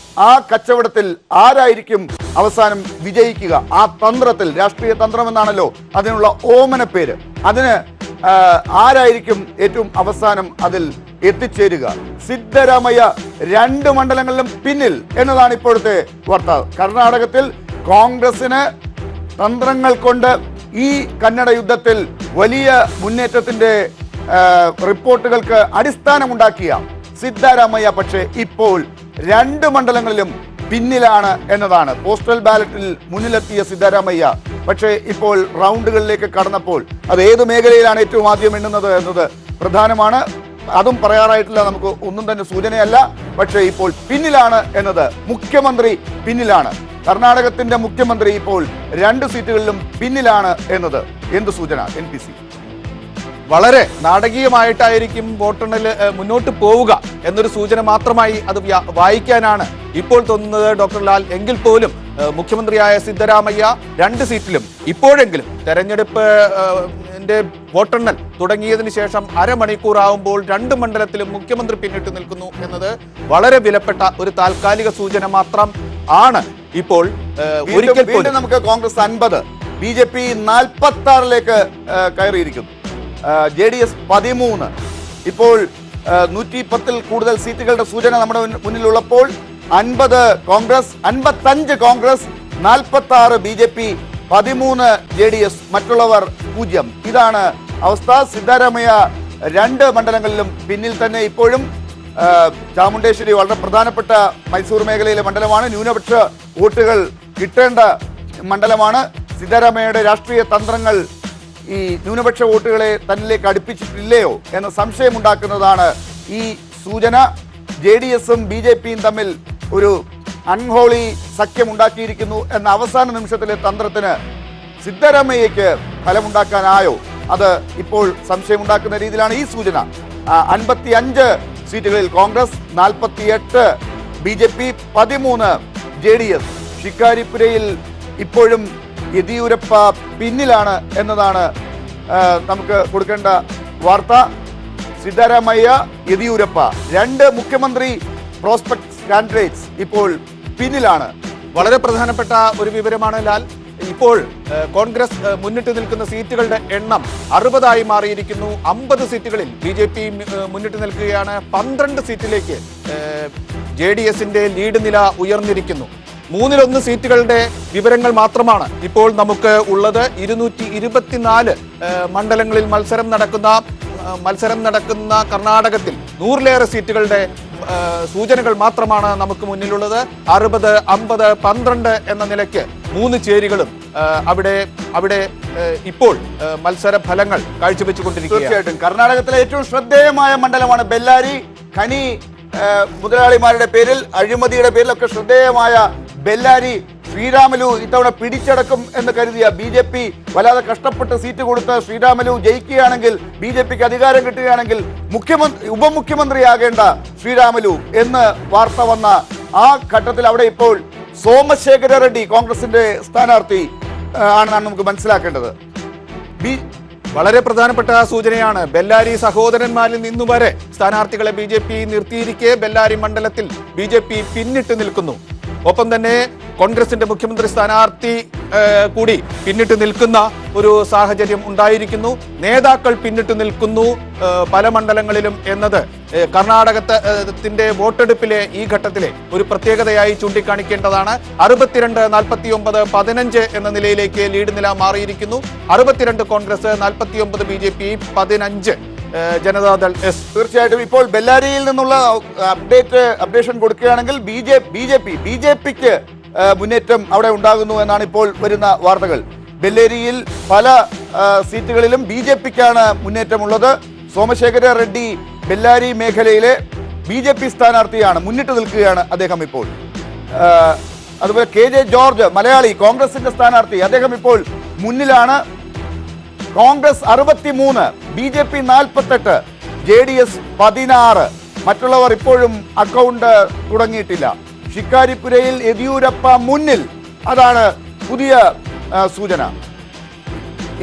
Speaker 2: ആ കച്ചവടത്തിൽ ആരായിരിക്കും അവസാനം വിജയിക്കുക? ആ തന്ത്രത്തിൽ, രാഷ്ട്രീയ തന്ത്രം എന്നാണല്ലോ അതിനുള്ള ഓമന പേര്, അതിന് ആരായിരിക്കും ഏറ്റവും അവസാനം അതിൽ എത്തിച്ചേരുക? സിദ്ധരാമയ്യ 2 മണ്ഡലങ്ങളിലും പിന്നിൽ എന്നതാണ് ഇപ്പോഴത്തെ വാർത്ത. കർണാടകത്തിൽ കോൺഗ്രസിന് തന്ത്രങ്ങൾ കൊണ്ട് ഈ കന്നഡ യുദ്ധത്തിൽ വലിയ മുന്നേറ്റത്തിന്റെ റിപ്പോർട്ടുകൾക്ക് അടിസ്ഥാനമുണ്ടാക്കിയ സിദ്ധരാമയ്യ പക്ഷേ ഇപ്പോൾ 2 മണ്ഡലങ്ങളിലും പിന്നിലാണ് എന്നതാണ്. പോസ്റ്റൽ ബാലറ്റിൽ മുന്നിലെത്തിയ സിദ്ധരാമയ്യ പക്ഷേ ഇപ്പോൾ റൗണ്ടുകളിലേക്ക് കടന്നപ്പോൾ അത് ഏത് മേഖലയിലാണ് ഏറ്റവും ആദ്യം എണ്ണുന്നത് എന്നത് പ്രധാനമാണ്. അതും പറയാറായിട്ടില്ല, നമുക്ക് ഒന്നും തന്നെ സൂചനയല്ല. പക്ഷേ ഇപ്പോൾ പിന്നിലാണ് എന്നത്, മുഖ്യമന്ത്രി പിന്നിലാണ്. കർണാടകത്തിന്റെ മുഖ്യമന്ത്രി ഇപ്പോൾ 2 സീറ്റുകളിലും പിന്നിലാണ് എന്നത് എന്ത് സൂചന? NPC
Speaker 1: വളരെ നാടകീയമായിട്ടായിരിക്കും വോട്ടെണ്ണൽ മുന്നോട്ട് പോവുക എന്നൊരു സൂചന മാത്രമായി അത് വായിക്കാനാണ് ഇപ്പോൾ തോന്നുന്നത് ഡോക്ടർ ലാൽ. എങ്കിൽ പോലും മുഖ്യമന്ത്രിയായ സിദ്ധരാമയ്യ 2 സീറ്റിലും ഇപ്പോഴെങ്കിലും തെരഞ്ഞെടുപ്പ് വോട്ടെണ്ണൽ തുടങ്ങിയതിനു ശേഷം അരമണിക്കൂർ ആവുമ്പോൾ 2 മണ്ഡലത്തിലും മുഖ്യമന്ത്രി പിന്നിട്ട് നിൽക്കുന്നു എന്നത് വളരെ വിലപ്പെട്ട ഒരു താൽക്കാലിക സൂചന മാത്രം ആണ്. ഇപ്പോൾ ഒരിക്കൽ പോലും
Speaker 2: നമുക്ക് കോൺഗ്രസ് 50, BJP 46ലേക്ക് കയറിയിരിക്കുന്നു, JDS 13. ഇപ്പോൾ 110ൽ കൂടുതൽ സീറ്റുകളുടെ സൂചന നമ്മുടെ മുന്നിലുള്ളപ്പോൾ 50 കോൺഗ്രസ്, 55 കോൺഗ്രസ്, 46 BJP, 13 JDS, മറ്റുള്ളവർ 0. ഇതാണ് അവസ്ഥ. സിദ്ധരാമയ്യ 2 മണ്ഡലങ്ങളിലും പിന്നിൽ തന്നെ ഇപ്പോഴും. ചാമുണ്ടേശ്വരി വളരെ പ്രധാനപ്പെട്ട മൈസൂർ മേഖലയിലെ മണ്ഡലമാണ്. ന്യൂനപക്ഷ വോട്ടുകൾ കിട്ടേണ്ട മണ്ഡലമാണ്. സിദ്ധരാമയ്യയുടെ രാഷ്ട്രീയ തന്ത്രങ്ങൾ ഈ ന്യൂനപക്ഷ വോട്ടുകളെ തന്നിലേക്ക് അടുപ്പിച്ചിട്ടില്ലയോ എന്ന സംശയമുണ്ടാക്കുന്നതാണ് ഈ സൂചന. JDSും BJPയും തമ്മിൽ ഒരു അൺഹോളി സഖ്യമുണ്ടാക്കിയിരിക്കുന്നു എന്ന അവസാന നിമിഷത്തിലെ തന്ത്രത്തിന് സിദ്ധരാമയ്യയ്ക്ക് ഫലമുണ്ടാക്കാനായോ? അത് ഇപ്പോൾ സംശയമുണ്ടാക്കുന്ന രീതിയിലാണ് ഈ സൂചന. 55 സീറ്റുകളിൽ കോൺഗ്രസ്, 48 BJP, 13 JDS. ഷിക്കാരിപുരയിൽ ഇപ്പോഴും യെദിയൂരപ്പ പിന്നിലാണ് എന്നതാണ് നമുക്ക് കൊടുക്കേണ്ട വാർത്ത. സിദ്ധരാമയ്യ, യെദിയൂരപ്പ 2 മുഖ്യമന്ത്രി പ്രോസ്പെക്ട് കാൻഡിഡേറ്റ്സ് ഇപ്പോൾ പിന്നിലാണ്.
Speaker 1: വളരെ പ്രധാനപ്പെട്ട ഒരു വിവരമാണ് ലാൽ. ഇപ്പോൾ കോൺഗ്രസ് മുന്നിട്ട് നിൽക്കുന്ന സീറ്റുകളുടെ എണ്ണം 60ആയി മാറിയിരിക്കുന്നു. 50 സീറ്റുകളിൽ BJP മുന്നിട്ട് നിൽക്കുകയാണ്. 12 സീറ്റിലേക്ക് JDSന്റെ ലീഡ് നില ഉയർന്നിരിക്കുന്നു. 1/3 സീറ്റുകളുടെ വിവരങ്ങൾ മാത്രമാണ് ഇപ്പോൾ നമുക്ക് ഉള്ളത്. 224 മണ്ഡലങ്ങളിൽ മത്സരം നടക്കുന്ന കർണാടകത്തിൽ 100-ലേറെ സീറ്റുകളുടെ സൂചനകൾ മാത്രമാണ് നമുക്ക് മുന്നിലുള്ളത്. 60, 50, 12 എന്ന നിലയ്ക്ക് 3 ചേരികളും അവിടെ ഇപ്പോൾ മത്സര ഫലങ്ങൾ കാഴ്ചവെച്ചുകൊണ്ടിരിക്കുകയാണ്.
Speaker 2: തീർച്ചയായിട്ടും കർണാടകത്തിലെ ഏറ്റവും ശ്രദ്ധേയമായ മണ്ഡലമാണ് ബെല്ലാരി. ഖനി മുതലാളിമാരുടെ പേരിൽ, അഴിമതിയുടെ പേരിലൊക്കെ ശ്രദ്ധേയമായ ബെല്ലാരി ശ്രീരാമലു ഇത്തവണ പിടിച്ചടക്കും എന്ന് കരുതിയ BJP വല്ലാതെ കഷ്ടപ്പെട്ട് സീറ്റ് കൊടുത്ത് ശ്രീരാമലു ജയിക്കുകയാണെങ്കിൽ, BJPക്ക് അധികാരം കിട്ടുകയാണെങ്കിൽ ഉപമുഖ്യമന്ത്രിയാകേണ്ട ശ്രീരാമലു എന്ന് വാർത്ത വന്ന ആ ഘട്ടത്തിൽ അവിടെ ഇപ്പോൾ സോമശേഖര റെഡ്ഡി കോൺഗ്രസിന്റെ സ്ഥാനാർത്ഥി ആണെന്നാണ് നമുക്ക് മനസ്സിലാക്കേണ്ടത്.
Speaker 1: വളരെ പ്രധാനപ്പെട്ട സൂചനയാണ്. ബെല്ലാരി സഹോദരന്മാരിൽ നിന്നുവരെ സ്ഥാനാർത്ഥികളെ BJP നിർത്തിയിരിക്കെ ബെല്ലാരി മണ്ഡലത്തിൽ BJP പിന്നിട്ട് നിൽക്കുന്നു. ഒപ്പം തന്നെ കോൺഗ്രസിന്റെ മുഖ്യമന്ത്രി സ്ഥാനാർത്ഥി കൂടി പിന്നിട്ട് നിൽക്കുന്ന ഒരു സാഹചര്യം ഉണ്ടായിരിക്കുന്നു. നേതാക്കൾ പിന്നിട്ട് നിൽക്കുന്നു പല മണ്ഡലങ്ങളിലും എന്നത് കർണാടകത്തിന്റെ വോട്ടെടുപ്പിലെ ഈ ഘട്ടത്തിലെ ഒരു പ്രത്യേകതയായി ചൂണ്ടിക്കാണിക്കേണ്ടതാണ്. 62, 49, 15 എന്ന നിലയിലേക്ക് ലീഡ് നില മാറിയിരിക്കുന്നു. 62 കോൺഗ്രസ്, 49 BJP, 15 ജനതാദൾ എസ്.
Speaker 2: തീർച്ചയായിട്ടും ഇപ്പോൾ ബെല്ലാരിയിൽ നിന്നുള്ള അപ്ഡേഷൻ കൊടുക്കുകയാണെങ്കിൽ BJPക്ക് മുന്നേറ്റം അവിടെ ഉണ്ടാകുന്നു എന്നാണ് ഇപ്പോൾ വരുന്ന വാർത്തകൾ. ബെല്ലേരിയിൽ പല സീറ്റുകളിലും BJPക്കാണ് മുന്നേറ്റമുള്ളത്. സോമശേഖര റെഡ്ഡി ബെല്ലാരി മേഖലയിലെ BJP സ്ഥാനാർത്ഥിയാണ്, മുന്നിട്ട് നിൽക്കുകയാണ് അദ്ദേഹം ഇപ്പോൾ. അതുപോലെ KJ ജോർജ് മലയാളി കോൺഗ്രസിന്റെ സ്ഥാനാർത്ഥി, അദ്ദേഹം ഇപ്പോൾ മുന്നിലാണ്. Congress 63, BJP 48, JDS 16. മറ്റുള്ളവർ ഇപ്പോഴും അക്കൗണ്ട് തുടങ്ങിയിട്ടില്ല. ഷിക്കാരിപുരയിൽ യെദ്യൂരപ്പ മുന്നിൽ, അതാണ് പുതിയ സൂചന.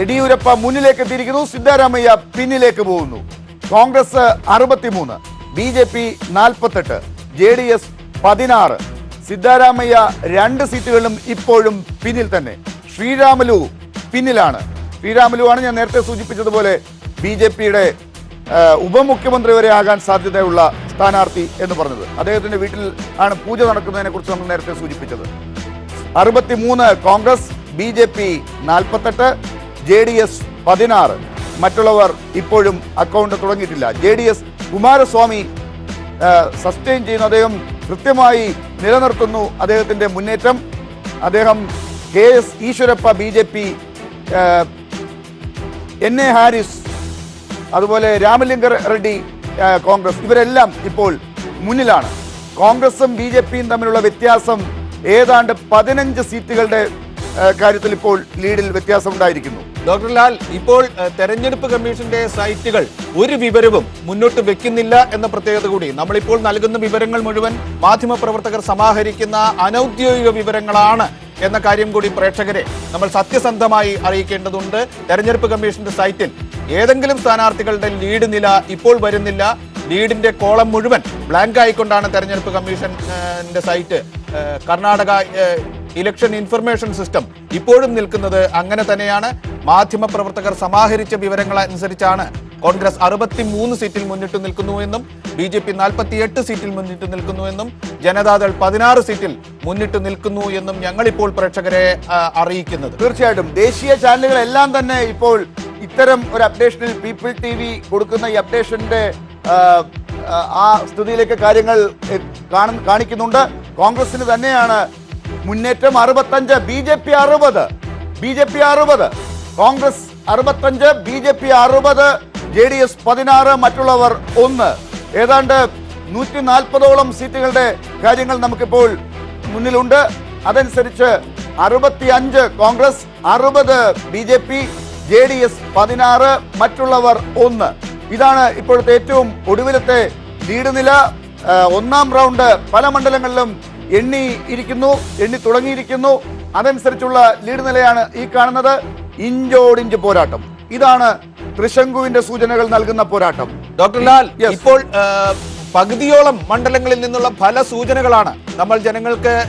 Speaker 2: യെദ്യൂരപ്പ മുന്നിലേക്ക് എത്തിയിരിക്കുന്നു, സിദ്ധാരാമയ്യ പിന്നിലേക്ക് പോകുന്നു. Congress 63, BJP 48, JDS 16. സിദ്ധാരാമയ്യ 2 സീറ്റുകളിലും ഇപ്പോഴും പിന്നിൽ തന്നെ. ശ്രീരാമലു പിന്നിലാണ്. ശ്രീരാമലു ആണ് ഞാൻ നേരത്തെ സൂചിപ്പിച്ചതുപോലെ BJPയുടെ ഉപമുഖ്യമന്ത്രി വരെ ആകാൻ സാധ്യതയുള്ള സ്ഥാനാർത്ഥി എന്ന് പറഞ്ഞത്. അദ്ദേഹത്തിന്റെ വീട്ടിൽ ആണ് പൂജ നടക്കുന്നതിനെ കുറിച്ച് നമ്മൾ നേരത്തെ സൂചിപ്പിച്ചത്. 63 കോൺഗ്രസ്, BJP 48, JDS 16. മറ്റുള്ളവർ ഇപ്പോഴും അക്കൗണ്ട് തുടങ്ങിയിട്ടില്ല. JDS കുമാരസ്വാമി സസ്റ്റെയിൻ ചെയ്യുന്നു, അദ്ദേഹം കൃത്യമായി നിലനിർത്തുന്നു അദ്ദേഹത്തിന്റെ മുന്നേറ്റം. അദ്ദേഹം KS Eshwarappa BJP, NA Haris, അതുപോലെ രാമലിംഗ റെഡ്ഡി കോൺഗ്രസ്, ഇവരെല്ലാം ഇപ്പോൾ മുന്നിലാണ്. കോൺഗ്രസും BJPയും തമ്മിലുള്ള വ്യത്യാസം ഏതാണ്ട് 15 സീറ്റുകളുടെ കാര്യത്തിൽ ഇപ്പോൾ ലീഡിൽ വ്യത്യാസം ഉണ്ടായിരിക്കുന്നു.
Speaker 1: ഡോക്ടർ ലാൽ, ഇപ്പോൾ തെരഞ്ഞെടുപ്പ് കമ്മീഷന്റെ സൈറ്റുകൾ ഒരു വിവരവും മുന്നോട്ട് വെക്കുന്നില്ല എന്ന പ്രത്യേകത കൂടി. നമ്മളിപ്പോൾ നൽകുന്ന വിവരങ്ങൾ മുഴുവൻ മാധ്യമപ്രവർത്തകർ സമാഹരിക്കുന്ന അനൌദ്യോഗിക വിവരങ്ങളാണ് എന്ന കാര്യം കൂടി പ്രേക്ഷകരെ നമ്മൾ സത്യസന്ധമായി അറിയിക്കേണ്ടതുണ്ട്. തെരഞ്ഞെടുപ്പ് കമ്മീഷന്റെ സൈറ്റിൽ ഏതെങ്കിലും സ്ഥാനാർത്ഥികളുടെ ലീഡ് നില ഇപ്പോൾ വരുന്നില്ല. ലീഡിന്റെ കോളം മുഴുവൻ ബ്ലാങ്ക് ആയിക്കൊണ്ടാണ് തെരഞ്ഞെടുപ്പ് കമ്മീഷന്റെ site. Karnataka election information system ഇപ്പോഴും നിൽക്കുന്നത് അങ്ങനെ തന്നെയാണ്. മാധ്യമപ്രവർത്തകർ സമാഹരിച്ച വിവരങ്ങൾ അനുസരിച്ചാണ് കോൺഗ്രസ് 63 സീറ്റിൽ മുന്നിട്ട് നിൽക്കുന്നുവെന്നും BJP 48 സീറ്റിൽ മുന്നിട്ട് നിൽക്കുന്നുവെന്നും ജനതാദൾ 16 സീറ്റിൽ മുന്നിട്ട് നിൽക്കുന്നു എന്നും ഞങ്ങളിപ്പോൾ പ്രേക്ഷകരെ അറിയിക്കുന്നത്.
Speaker 2: തീർച്ചയായിട്ടും ദേശീയ ചാനലുകളെല്ലാം തന്നെ ഇപ്പോൾ ഇത്തരം ഒരു അപ്ഡേഷനിൽ പീപ്പിൾ TV കൊടുക്കുന്ന ഈ അപ്ഡേഷന്റെ ആ സ്ഥിതിയിലേക്ക് കാര്യങ്ങൾ കാണിക്കുന്നുണ്ട്. കോൺഗ്രസിന് തന്നെയാണ് മുന്നേറ്റം. 65, BJP 60, കോൺഗ്രസ് 65, BJP 60, JDS 16, മറ്റുള്ളവർ 1. ഏതാണ്ട് 140ഓളം സീറ്റുകളുടെ കാര്യങ്ങൾ നമുക്കിപ്പോൾ മുന്നിലുണ്ട്. അതനുസരിച്ച് 65 കോൺഗ്രസ്, 60 BJP, JDS 16, മറ്റുള്ളവർ 1. ഇതാണ് ഇപ്പോഴത്തെ ഏറ്റവും ഒടുവിലത്തെ ലീഡ് നില. 1ാം റൗണ്ട് പല മണ്ഡലങ്ങളിലും എണ്ണി തുടങ്ങിയിരിക്കുന്നു. അതനുസരിച്ചുള്ള ലീഡ് നിലയാണ് ഈ കാണുന്നത്. ഇഞ്ചോടിഞ്ച് പോരാട്ടം. ഇതാണ് ത്രിശങ്കുവിന്റെ സൂചനകൾ നൽകുന്ന പോരാട്ടം.
Speaker 1: ഡോക്ടർ ലാൽ, ഇപ്പോൾ പകുതിയോളം മണ്ഡലങ്ങളിൽ നിന്നുള്ള ഫല സൂചനകളാണ് നമ്മൾ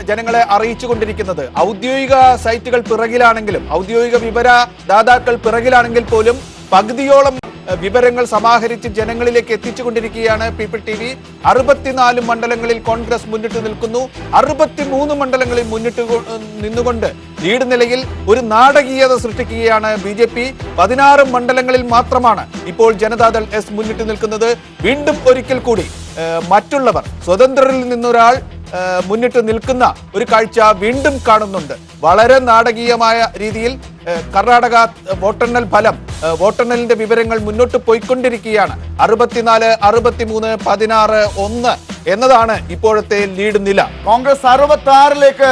Speaker 1: ജനങ്ങളെ അറിയിച്ചുകൊണ്ടിരിക്കുന്നത്. ഔദ്യോഗിക സൈറ്റുകൾ പിറകിലാണെങ്കിലും, ഔദ്യോഗിക വിവര ദാതാക്കൾ പിറകിലാണെങ്കിൽ പോലും പകുതിയോളം വിവരങ്ങൾ സമാഹരിച്ച് ജനങ്ങളിലേക്ക് എത്തിച്ചുകൊണ്ടിരിക്കുകയാണ് പീപ്പിൾ ടി വി. 64 മണ്ഡലങ്ങളിൽ കോൺഗ്രസ് മുന്നിട്ട് നിൽക്കുന്നു. 63 മണ്ഡലങ്ങളിൽ മുന്നിട്ട് നിന്നുകൊണ്ട് ലീഡ് നിലയിൽ ഒരു നാടകീയത സൃഷ്ടിക്കുകയാണ് BJP. 16 മണ്ഡലങ്ങളിൽ മാത്രമാണ് ഇപ്പോൾ ജനതാദൾ എസ് മുന്നിട്ട് നിൽക്കുന്നത്. വീണ്ടും ഒരിക്കൽ കൂടി മറ്റുള്ളവർ സ്വതന്ത്രരിൽ നിന്നൊരാൾ മുന്നിട്ട് നിൽക്കുന്ന ഒരു കാഴ്ച വീണ്ടും കാണുന്നുണ്ട്. വളരെ നാടകീയമായ രീതിയിൽ കർണാടക വോട്ടെണ്ണൽ ഫലം, വോട്ടെണ്ണലിന്റെ വിവരങ്ങൾ മുന്നോട്ട് പോയിക്കൊണ്ടിരിക്കുകയാണ്. 64, 63, 16, 1 എന്നതാണ് ഇപ്പോഴത്തെ ലീഡ് നില.
Speaker 2: കോൺഗ്രസ് 66ലേക്ക്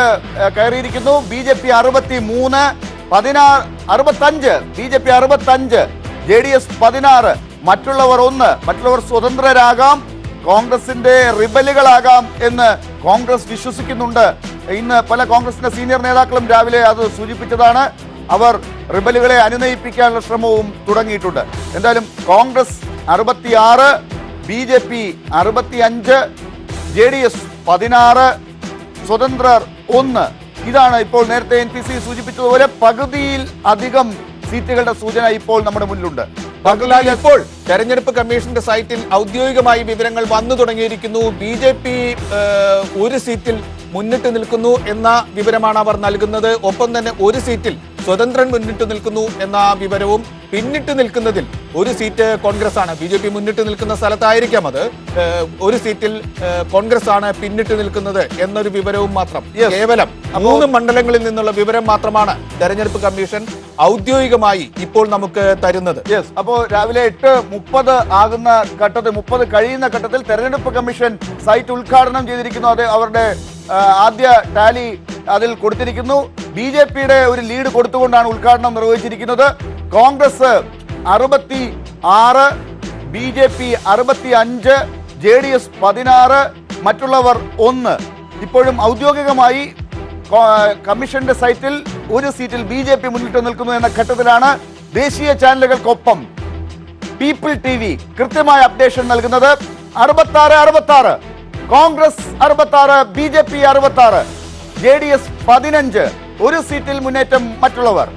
Speaker 2: കയറിയിരിക്കുന്നു. BJP 63, 65, BJP 65, JDS 16, മറ്റുള്ളവർ 1. മറ്റുള്ളവർ സ്വതന്ത്രരാകാം, കോൺഗ്രസിന്റെ റിബലുകളാകാം എന്ന് കോൺഗ്രസ് വിശ്വസിക്കുന്നുണ്ട്. ഇന്ന് പല കോൺഗ്രസിന്റെ സീനിയർ നേതാക്കളും രാവിലെ അത് സൂചിപ്പിച്ചതാണ്. അവർ റിബലുകളെ അനുനയിപ്പിക്കാനുള്ള ശ്രമവും തുടങ്ങിയിട്ടുണ്ട്. എന്തായാലും കോൺഗ്രസ് 66, BJP 65, JDS 16, സ്വതന്ത്രർ 1. ഇതാണ് ഇപ്പോൾ നേരത്തെ NPC സൂചിപ്പിച്ചതുപോലെ പകുതിയിൽ അധികം സീറ്റുകളുടെ സൂചന ഇപ്പോൾ നമ്മുടെ മുന്നിലുണ്ട്.
Speaker 1: ഇപ്പോൾ തെരഞ്ഞെടുപ്പ് കമ്മീഷന്റെ സൈറ്റിൽ ഔദ്യോഗികമായി വിവരങ്ങൾ വന്നു തുടങ്ങിയിരിക്കുന്നു. BJP ഒരു സീറ്റിൽ മുന്നിട്ട് നിൽക്കുന്നു എന്ന വിവരമാണ് അവർ നൽകുന്നത്. ഒപ്പം തന്നെ ഒരു സീറ്റിൽ സ്വതന്ത്രൻ മുന്നിട്ട് നിൽക്കുന്നു എന്ന വിവരവും, പിന്നിട്ട് നിൽക്കുന്നതിൽ ഒരു സീറ്റ് കോൺഗ്രസ് ആണ്. BJP മുന്നിട്ട് നിൽക്കുന്ന സ്ഥലത്തായിരിക്കാം അത്. ഒരു സീറ്റിൽ കോൺഗ്രസ് ആണ് പിന്നിട്ട് നിൽക്കുന്നത് എന്നൊരു വിവരവും മാത്രം, കേവലം 3 മണ്ഡലങ്ങളിൽ നിന്നുള്ള വിവരം മാത്രമാണ് തെരഞ്ഞെടുപ്പ് കമ്മീഷൻ ഔദ്യോഗികമായി ഇപ്പോൾ നമുക്ക് തരുന്നത്.
Speaker 2: അപ്പോൾ രാവിലെ 8:30 ആകുന്ന ഘട്ടത്തിൽ, 30 കഴിയുന്ന ഘട്ടത്തിൽ തെരഞ്ഞെടുപ്പ് കമ്മീഷൻ സൈറ്റ് ഉദ്ഘാടനം ചെയ്തിരിക്കുന്നു. അത് അവരുടെ ആദ്യ ടാലി അതിൽ കൊടുത്തിരിക്കുന്നു. BJPയുടെ ഒരു ലീഡ് കൊടുത്തുകൊണ്ടാണ് ഉദ്ഘാടനം നിർവഹിച്ചിരിക്കുന്നത്. കോൺഗ്രസ് 66, BJP 65, JDS 16, മറ്റുള്ളവർ 1. ഇപ്പോഴും ഔദ്യോഗികമായി കമ്മീഷന്റെ സൈറ്റിൽ ഒരു സീറ്റിൽ BJP മുന്നിട്ട് നിൽക്കുന്നു എന്ന ഘട്ടത്തിലാണ് ദേശീയ ചാനലുകൾക്കൊപ്പം പീപ്പിൾ TV കൃത്യമായ അപ്ഡേഷൻ നൽകുന്നത്. 66, കോൺഗ്രസ് 66, BJP 66, JDS 15, ഒരു സീറ്റിൽ മുന്നേറ്റം മറ്റുള്ളവർ.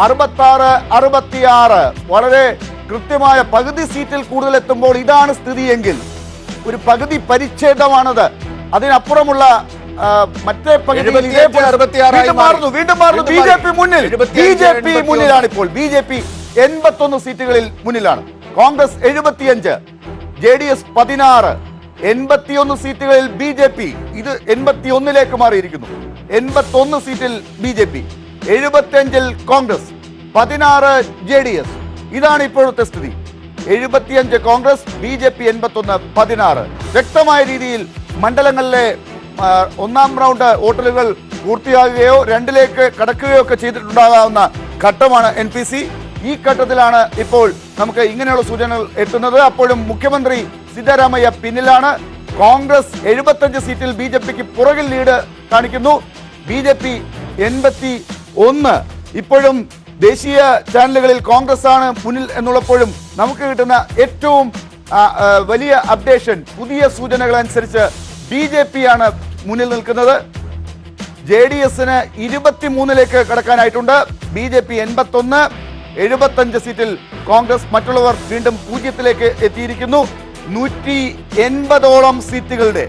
Speaker 2: 66, 66 വളരെ കൃത്യമായ പകുതി സീറ്റിൽ കൂടുതൽ എത്തുമ്പോൾ ഇതാണ് സ്ഥിതിയെങ്കിൽ ഒരു പകുതി പരിച്ഛേദമാണത്. അതിനപ്പുറമുള്ള മറ്റേ പകുതി വീണ്ടും മാറുന്നു. BJP മുന്നിൽ, BJP മുന്നിലാണ് ഇപ്പോൾ. BJP 81 സീറ്റുകളിൽ മുന്നിലാണ്. കോൺഗ്രസ് 75, JDS 16, 81 സീറ്റുകളിൽ BJP. ഇത് 81ലേക്ക് മാറിയിരിക്കുന്നു. 81 സീറ്റിൽ BJP, 75 കോൺഗ്രസ്, 16 JDS. ഇതാണ് ഇപ്പോഴത്തെ സ്ഥിതി. 75 കോൺഗ്രസ്, BJP 81, 16. വ്യക്തമായ രീതിയിൽ മണ്ഡലങ്ങളിലെ 1ാം റൗണ്ട് വോട്ടെടുപ്പുകൾ പൂർത്തിയാകുകയോ 2ലേക്ക് കടക്കുകയോ ഒക്കെ ചെയ്തിട്ടുണ്ടാകാവുന്ന ഘട്ടമാണ് NPC. ഈ ഘട്ടത്തിലാണ് ഇപ്പോൾ നമുക്ക് ഇങ്ങനെയുള്ള സൂചനകൾ എത്തുന്നത്. അപ്പോഴും മുഖ്യമന്ത്രി സിദ്ധരാമയ്യ പിന്നിലാണ്. കോൺഗ്രസ് 75 സീറ്റിൽ BJPക്ക് പുറകിൽ ലീഡ് കാണിക്കുന്നു. BJP 81. ഇപ്പോഴും ദേശീയ ചാനലുകളിൽ കോൺഗ്രസ് ആണ് മുന്നിൽ എന്നുള്ളപ്പോഴും നമുക്ക് കിട്ടുന്ന ഏറ്റവും വലിയ അപ്ഡേഷൻ, പുതിയ സൂചനകൾ അനുസരിച്ച് BJP ആണ് മുന്നിൽ നിൽക്കുന്നത്. JDSന് 23ലേക്ക് കടക്കാനായിട്ടുണ്ട്. BJP 81, 75 സീറ്റിൽ കോൺഗ്രസ്, മറ്റുള്ളവർ വീണ്ടും 0ലേക്ക് എത്തിയിരിക്കുന്നു. 180ഓളം സീറ്റുകളുടെ,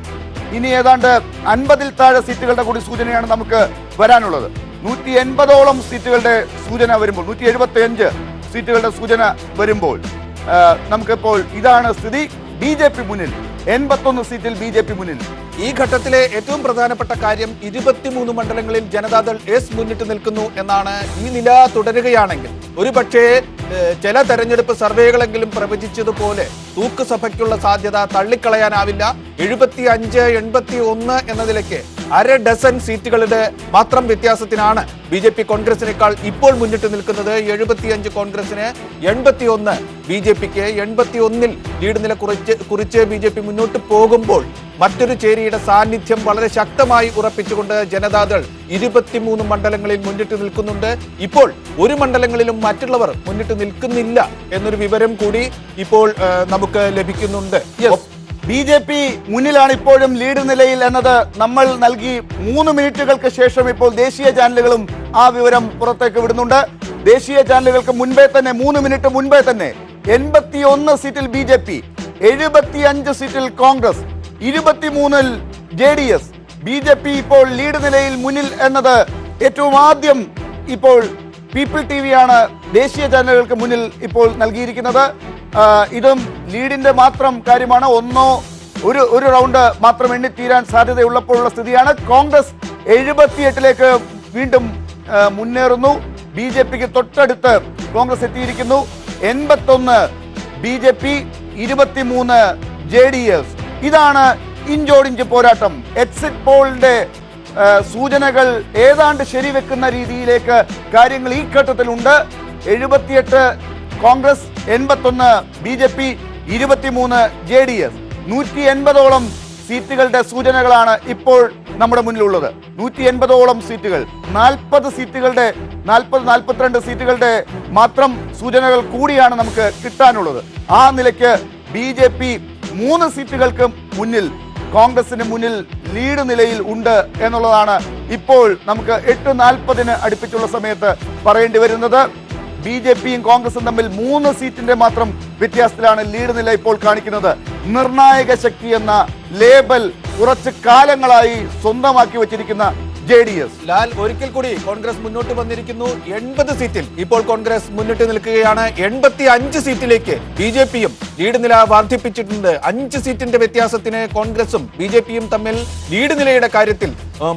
Speaker 2: ഇനി ഏതാണ്ട് 50ൽ താഴെ സീറ്റുകളുടെ കൂടി സൂചനയാണ് നമുക്ക് വരാനുള്ളത്. 180ഓളം സീറ്റുകളുടെ സൂചന വരുമ്പോൾ, 175 സീറ്റുകളുടെ സൂചന വരുമ്പോൾ നമുക്കിപ്പോൾ ഇതാണ് സ്ഥിതി. BJP മുന്നിൽ, 81 സീറ്റിൽ BJP മുന്നിൽ.
Speaker 1: ഈ ഘട്ടത്തിലെ ഏറ്റവും പ്രധാനപ്പെട്ട കാര്യം 23 മണ്ഡലങ്ങളിൽ ജനതാദൾ എസ് മുന്നിട്ട് നിൽക്കുന്നു എന്നാണ്. ഈ നില തുടരുകയാണെങ്കിൽ ഒരുപക്ഷേ ചില തെരഞ്ഞെടുപ്പ് സർവേകളെങ്കിലും പ്രവചിച്ചതുപോലെ തൂക്കുസഭയ്ക്കുള്ള സാധ്യത തള്ളിക്കളയാനാവില്ല. 75, 81 എന്ന നിലയ്ക്ക് 1/2 ഡസൻ സീറ്റുകളുടെ മാത്രം വ്യത്യാസത്തിനാണ് BJP കോൺഗ്രസിനേക്കാൾ ഇപ്പോൾ മുന്നിട്ട് നിൽക്കുന്നത്. 75 കോൺഗ്രസിന്, 81 BJPക്ക്. 81ൽ ലീഡ് നില കുറിച്ച് BJP മുന്നോട്ട് പോകുമ്പോൾ മറ്റൊരു ചേരിയുടെ സാന്നിധ്യം വളരെ ശക്തമായി ഉറപ്പിച്ചുകൊണ്ട് ജനതാദൾ 23 മണ്ഡലങ്ങളിൽ മുന്നിട്ട് നിൽക്കുന്നുണ്ട്. ഇപ്പോൾ ഒരു മണ്ഡലങ്ങളിലും മറ്റുള്ളവർ മുന്നിട്ട് നിൽക്കുന്നില്ല എന്നൊരു വിവരം കൂടി ഇപ്പോൾ നമുക്ക് ലഭിക്കുന്നുണ്ട്.
Speaker 2: BJP മുന്നിലാണ് ഇപ്പോഴും ലീഡ് നിലയിൽ എന്നത് നമ്മൾ നൽകി 3 മിനിറ്റുകൾക്ക് ശേഷം ഇപ്പോൾ ദേശീയ ചാനലുകളും ആ വിവരം പുറത്തേക്ക് വിടുന്നുണ്ട്. ദേശീയ ചാനലുകൾക്ക് മുൻപേ തന്നെ, 3 മിനിറ്റ് മുൻപേ തന്നെ 81 സീറ്റിൽ BJP, 75 സീറ്റിൽ കോൺഗ്രസ്, 23-ൽ JDS. BJP ഇപ്പോൾ ലീഡ് നിലയിൽ മുന്നിൽ എന്നത് ഏറ്റവും ആദ്യം ഇപ്പോൾ പീപ്പിൾ TV ആണ് ദേശീയ ചാനലുകൾക്ക് മുന്നിൽ ഇപ്പോൾ നൽകിയിരിക്കുന്നത്. ഇതും ലീഡിന്റെ മാത്രം കാര്യമാണ്. ഒരു റൗണ്ട് മാത്രം എണ്ണിത്തീരാൻ സാധ്യതയുള്ളപ്പോഴുള്ള സ്ഥിതിയാണ്. കോൺഗ്രസ് 78ലേക്ക് വീണ്ടും മുന്നേറുന്നു. BJPക്ക് തൊട്ടടുത്ത് കോൺഗ്രസ് എത്തിയിരിക്കുന്നു. 81 BJP, 23 JDS. ഇതാണ് ഇഞ്ചോടിഞ്ച് പോരാട്ടം. എക്സിറ്റ് പോളിന്റെ സൂചനകൾ ഏതാണ്ട് ശരിവെക്കുന്ന രീതിയിലേക്ക് കാര്യങ്ങൾ ഈ ഘട്ടത്തിലുണ്ട്. 78 കോൺഗ്രസ്, 81 BJP, 23 JDS. 180ഓളം സീറ്റുകളുടെ സൂചനകളാണ് ഇപ്പോൾ നമ്മുടെ മുന്നിലുള്ളത്. 180ഓളം സീറ്റുകൾ, 42 സീറ്റുകളുടെ മാത്രം സൂചനകൾ കൂടിയാണ് നമുക്ക് കിട്ടാനുള്ളത്. ആ നിലയ്ക്ക് BJP 3 സീറ്റുകൾക്ക് മുന്നിൽ, കോൺഗ്രസിന് മുന്നിൽ ലീഡ് നിലയിൽ ഉണ്ട് എന്നുള്ളതാണ് ഇപ്പോൾ നമുക്ക് 8:40 അടുപ്പിച്ചുള്ള സമയത്ത് പറയേണ്ടി വരുന്നത്. BJPയും കോൺഗ്രസും തമ്മിൽ 3 സീറ്റിന്റെ മാത്രം വ്യത്യാസത്തിലാണ് ലീഡ് നില ഇപ്പോൾ കാണിക്കുന്നത്. നിർണായക ശക്തി എന്ന ലേബൽ കുറച്ച് കാലങ്ങളായി സ്വന്തമാക്കി വച്ചിരിക്കുന്ന JDS.
Speaker 1: ലാൽ, ഒരിക്കൽ കൂടി കോൺഗ്രസ് മുന്നോട്ട് വന്നിരിക്കുന്നു. 80 സീറ്റിൽ ഇപ്പോൾ കോൺഗ്രസ് മുന്നിട്ട് നിൽക്കുകയാണ്. 85 സീറ്റിലേക്ക് BJPയും ലീഡ് നില വർദ്ധിപ്പിച്ചിട്ടുണ്ട്. 5 സീറ്റിന്റെ വ്യത്യാസത്തിന് കോൺഗ്രസും BJPയും തമ്മിൽ ലീഡ് നിലയുടെ കാര്യത്തിൽ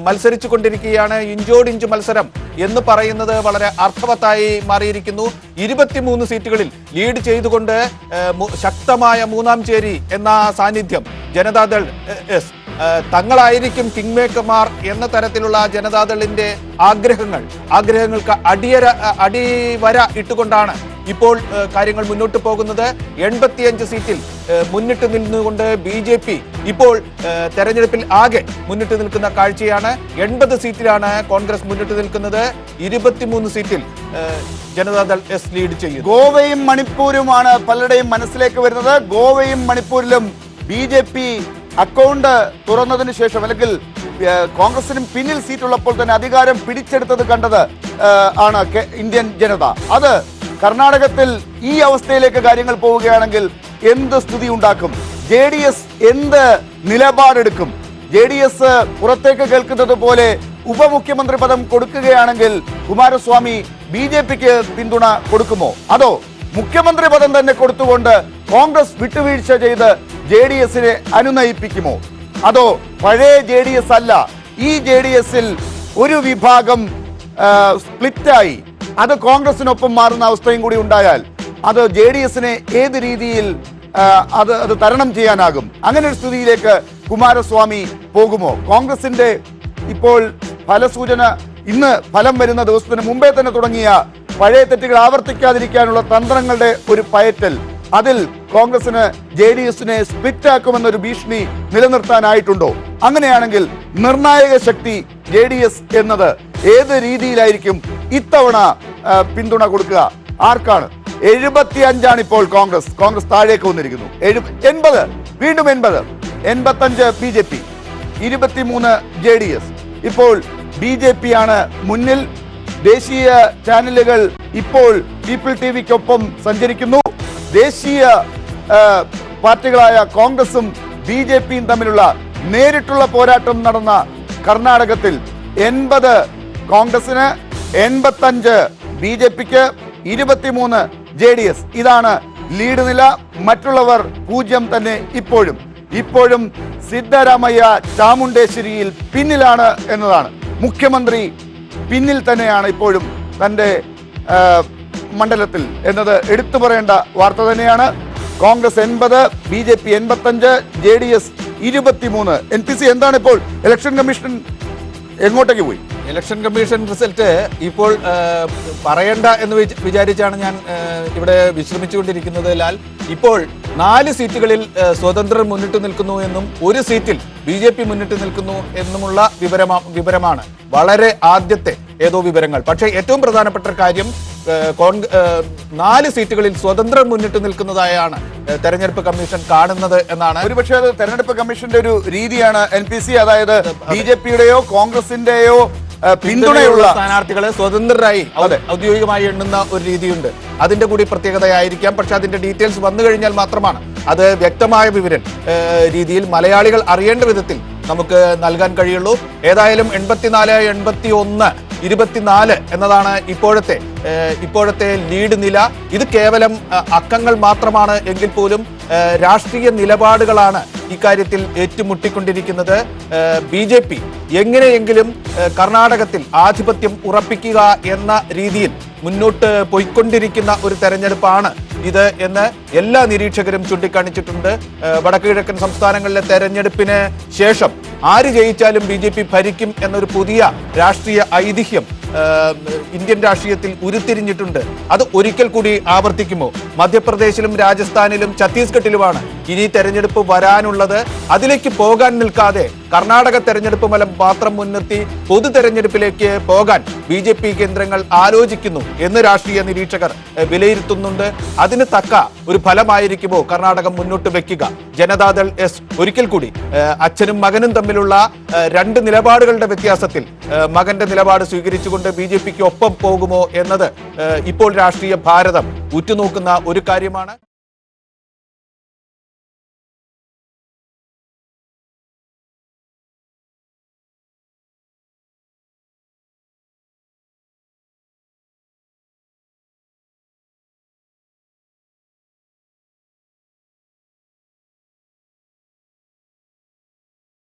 Speaker 1: മത്സരിച്ചു കൊണ്ടിരിക്കുകയാണ്. ഇഞ്ചോടിഞ്ച് മത്സരം എന്ന് പറയുന്നത് വളരെ അർത്ഥവത്തായി മാറിയിരിക്കുന്നു. 23 സീറ്റുകളിൽ ലീഡ് ചെയ്തുകൊണ്ട് ശക്തമായ മൂന്നാം ചേരി എന്ന സാന്നിധ്യം ജനതാദൾ എസ് തങ്ങളായിരിക്കും കിങ് മേക്കർമാർ എന്ന തരത്തിലുള്ള ജനതാദളിന്റെ ആഗ്രഹങ്ങൾക്ക് അടിവര ഇട്ടുകൊണ്ടാണ് ഇപ്പോൾ കാര്യങ്ങൾ മുന്നോട്ട് പോകുന്നത്. 85 സീറ്റിൽ മുന്നിട്ട് നിന്നുകൊണ്ട് BJP ഇപ്പോൾ തെരഞ്ഞെടുപ്പിൽ ആകെ മുന്നിട്ട് നിൽക്കുന്ന കാഴ്ചയാണ്. 80 സീറ്റിലാണ് കോൺഗ്രസ് മുന്നിട്ട് നിൽക്കുന്നത്. 23 സീറ്റിൽ ജനതാദൾ എസ് ലീഡ് ചെയ്യുന്നു.
Speaker 2: ഗോവയും മണിപ്പൂരുമാണ് പലരുടെയും മനസ്സിലേക്ക് വരുന്നത്. ഗോവയും മണിപ്പൂരിലും BJP അക്കൗണ്ട് തുറന്നതിന് ശേഷം, അല്ലെങ്കിൽ കോൺഗ്രസിനും പിന്നിൽ സീറ്റുള്ളപ്പോൾ തന്നെ അധികാരം പിടിച്ചെടുത്തത് കണ്ടത് ആണ് ഇന്ത്യൻ ജനത. അത് കർണാടകത്തിൽ ഈ അവസ്ഥയിലേക്ക് കാര്യങ്ങൾ പോവുകയാണെങ്കിൽ എന്ത് സ്ഥിതി ഉണ്ടാക്കും? JDS എന്ത് നിലപാടെടുക്കും? JDS പുറത്തേക്ക് കേൾക്കുന്നത് പോലെ ഉപമുഖ്യമന്ത്രി പദം കൊടുക്കുകയാണെങ്കിൽ കുമാരസ്വാമി BJPക്ക് പിന്തുണ കൊടുക്കുമോ? അതോ മുഖ്യമന്ത്രി പദം തന്നെ കൊടുത്തുകൊണ്ട് കോൺഗ്രസ് വിട്ടുവീഴ്ച ചെയ്ത് JDSനെ അനുനയിപ്പിക്കുമോ? അതോ പഴയ JDS അല്ല, ഈ JDSൽ ഒരു വിഭാഗം സ്പ്ലിറ്റായി അത് കോൺഗ്രസിനൊപ്പം മാറുന്ന അവസ്ഥയും കൂടി ഉണ്ടായാൽ അത് JDSനെ ഏത് രീതിയിൽ അത് തരണം ചെയ്യാനാകും? അങ്ങനെ ഒരു സ്ഥിതിയിലേക്ക് കുമാരസ്വാമി പോകുമോ? കോൺഗ്രസിന്റെ ഇപ്പോൾ ഫലസൂചന ഇന്ന് ഫലം വരുന്ന ദിവസത്തിന് മുമ്പേ തന്നെ തുടങ്ങിയ പഴയ തെറ്റുകൾ ആവർത്തിക്കാതിരിക്കാനുള്ള തന്ത്രങ്ങളുടെ ഒരു പയറ്റൽ, അതിൽ കോൺഗ്രസിന് JDSനെ സ്പ്ലിറ്റ് ആക്കുമെന്നൊരു ഭീഷണി നിലനിർത്താനായിട്ടുണ്ടോ? അങ്ങനെയാണെങ്കിൽ നിർണായക ശക്തി JDS എന്നത് ഏത് രീതിയിലായിരിക്കും ഇത്തവണ പിന്തുണ കൊടുക്കുക? ആർക്കാണ്? 75 ഇപ്പോൾ കോൺഗ്രസ് താഴേക്ക് വന്നിരിക്കുന്നു. 80, വീണ്ടും 80, 85 BJP, 23 JDS. ഇപ്പോൾ BJP ആണ് മുന്നിൽ. ദേശീയ ചാനലുകൾ ഇപ്പോൾ പീപ്പിൾ TVക്കൊപ്പം സഞ്ചരിക്കുന്നു. ദേശീയ പാർട്ടികളായ കോൺഗ്രസും BJPയും തമ്മിലുള്ള നേരിട്ടുള്ള പോരാട്ടം നടന്ന കർണാടകത്തിൽ 80 കോൺഗ്രസിന്, 85 BJPക്ക്, 23 JDS. ഇതാണ് ലീഡ് നില. മറ്റുള്ളവർ 0 തന്നെ. ഇപ്പോഴും സിദ്ധരാമയ്യ ചാമുണ്ടേശ്വരിയിൽ പിന്നിലാണ് എന്നതാണ്. മുഖ്യമന്ത്രി പിന്നിൽ തന്നെയാണ് ഇപ്പോഴും തൻ്റെ മണ്ഡലത്തിൽ എന്നത് എടുത്തു പറയേണ്ട വാർത്ത തന്നെയാണ്. Congress 80, BJP 85, JDS 23. NPC എന്താണ് ഇപ്പോൾ ഇലക്ഷൻ കമ്മീഷൻ എങ്ങോട്ടേക്ക് പോയി?
Speaker 1: ഇലക്ഷൻ കമ്മീഷൻ റിസൾട്ട് ഇപ്പോൾ പറയണ്ട എന്ന് വിചാരിച്ചാണ് ഞാൻ ഇവിടെ വിശ്രമിച്ചുകൊണ്ടിരിക്കുന്നത്. ലാൽ, ഇപ്പോൾ 4 സീറ്റുകളിൽ സ്വതന്ത്രർ മുന്നിട്ട് നിൽക്കുന്നു എന്നും 1 സീറ്റിൽ BJP മുന്നിട്ട് നിൽക്കുന്നു എന്നുമുള്ള വിവരമാണ് വളരെ ആദ്യത്തെ ഏതോ വിവരങ്ങൾ. പക്ഷേ ഏറ്റവും പ്രധാനപ്പെട്ട കാര്യം 4 സീറ്റുകളിൽ സ്വതന്ത്രർ മുന്നിട്ട് നിൽക്കുന്നതായാണ് തെരഞ്ഞെടുപ്പ് കമ്മീഷൻ കാണുന്നത് എന്നാണ്.
Speaker 2: ഒരുപക്ഷെ അത് തെരഞ്ഞെടുപ്പ് കമ്മീഷന്റെ ഒരു രീതിയാണ് NPC. അതായത് BJPയുടെയോ കോൺഗ്രസിന്റെയോ പിന്തുണയുള്ള
Speaker 1: സ്ഥാനാർത്ഥികളെ സ്വതന്ത്രരായി ഔദ്യോഗികമായി എണ്ണുന്ന ഒരു രീതിയുണ്ട്. അതിന്റെ കൂടി പ്രത്യേകതയായിരിക്കാം. പക്ഷെ അതിന്റെ ഡീറ്റെയിൽസ് വന്നു കഴിഞ്ഞാൽ മാത്രമാണ് അത് വ്യക്തമായ വിവരം രീതിയിൽ മലയാളികൾ അറിയേണ്ട വിധത്തിൽ നമുക്ക് നൽകാൻ കഴിയുള്ളൂ. ഏതായാലും 84, 81, 24 എന്നതാണ് ഇപ്പോഴത്തെ ലീഡ് നില. ഇത് കേവലം അക്കങ്ങൾ മാത്രമാണ് എങ്കിൽ പോലും രാഷ്ട്രീയ നിലപാടുകളാണ് ഇക്കാര്യത്തിൽ ഏറ്റുമുട്ടിക്കൊണ്ടിരിക്കുന്നത്. BJP എങ്ങനെയെങ്കിലും കർണാടകത്തിൽ ആധിപത്യം ഉറപ്പിക്കുക എന്ന രീതിയിൽ മുന്നോട്ട് പോയിക്കൊണ്ടിരിക്കുന്ന ഒരു തെരഞ്ഞെടുപ്പാണ് ഇത് എന്ന് എല്ലാ നിരീക്ഷകരും ചൂണ്ടിക്കാണിച്ചിട്ടുണ്ട്. വടക്കു കിഴക്കൻ സംസ്ഥാനങ്ങളിലെ തെരഞ്ഞെടുപ്പിന് ശേഷം ആര് ജയിച്ചാലും BJP ഭരിക്കും എന്നൊരു പുതിയ രാഷ്ട്രീയ ഐതിഹ്യം ഇന്ത്യൻ രാഷ്ട്രീയത്തിൽ ഉരുത്തിരിഞ്ഞിട്ടുണ്ട്. അത് ഒരിക്കൽ കൂടി ആവർത്തിക്കുമോ? മധ്യപ്രദേശിലും രാജസ്ഥാനിലും ഛത്തീസ്ഗഡിലുമാണ് ഇനി തെരഞ്ഞെടുപ്പ് വരാനുള്ളത്. അതിലേക്ക് പോകാൻ നിൽക്കാതെ കർണാടക തെരഞ്ഞെടുപ്പ് ഫലം മാത്രം മുൻനിർത്തി പൊതു തെരഞ്ഞെടുപ്പിലേക്ക് പോകാൻ BJP കേന്ദ്രങ്ങൾ ആലോചിക്കുന്നു എന്ന് രാഷ്ട്രീയ നിരീക്ഷകർ വിലയിരുത്തുന്നുണ്ട്. അതിന് തക്ക ഒരു ഫലമായിരിക്കുമോ കർണാടകം മുന്നോട്ട് വെക്കുക? ജനതാദൾ എസ് ഒരിക്കൽ കൂടി അച്ഛനും മകനും തമ്മിലുള്ള രണ്ട് നിലപാടുകളുടെ വ്യത്യാസത്തിൽ മകന്റെ നിലപാട് സ്വീകരിച്ചുകൊണ്ട് BJPക്ക് ഒപ്പം പോകുമോ എന്നത് ഇപ്പോൾ രാഷ്ട്രീയ ഭാരതം ഉറ്റുനോക്കുന്ന ഒരു കാര്യമാണ്.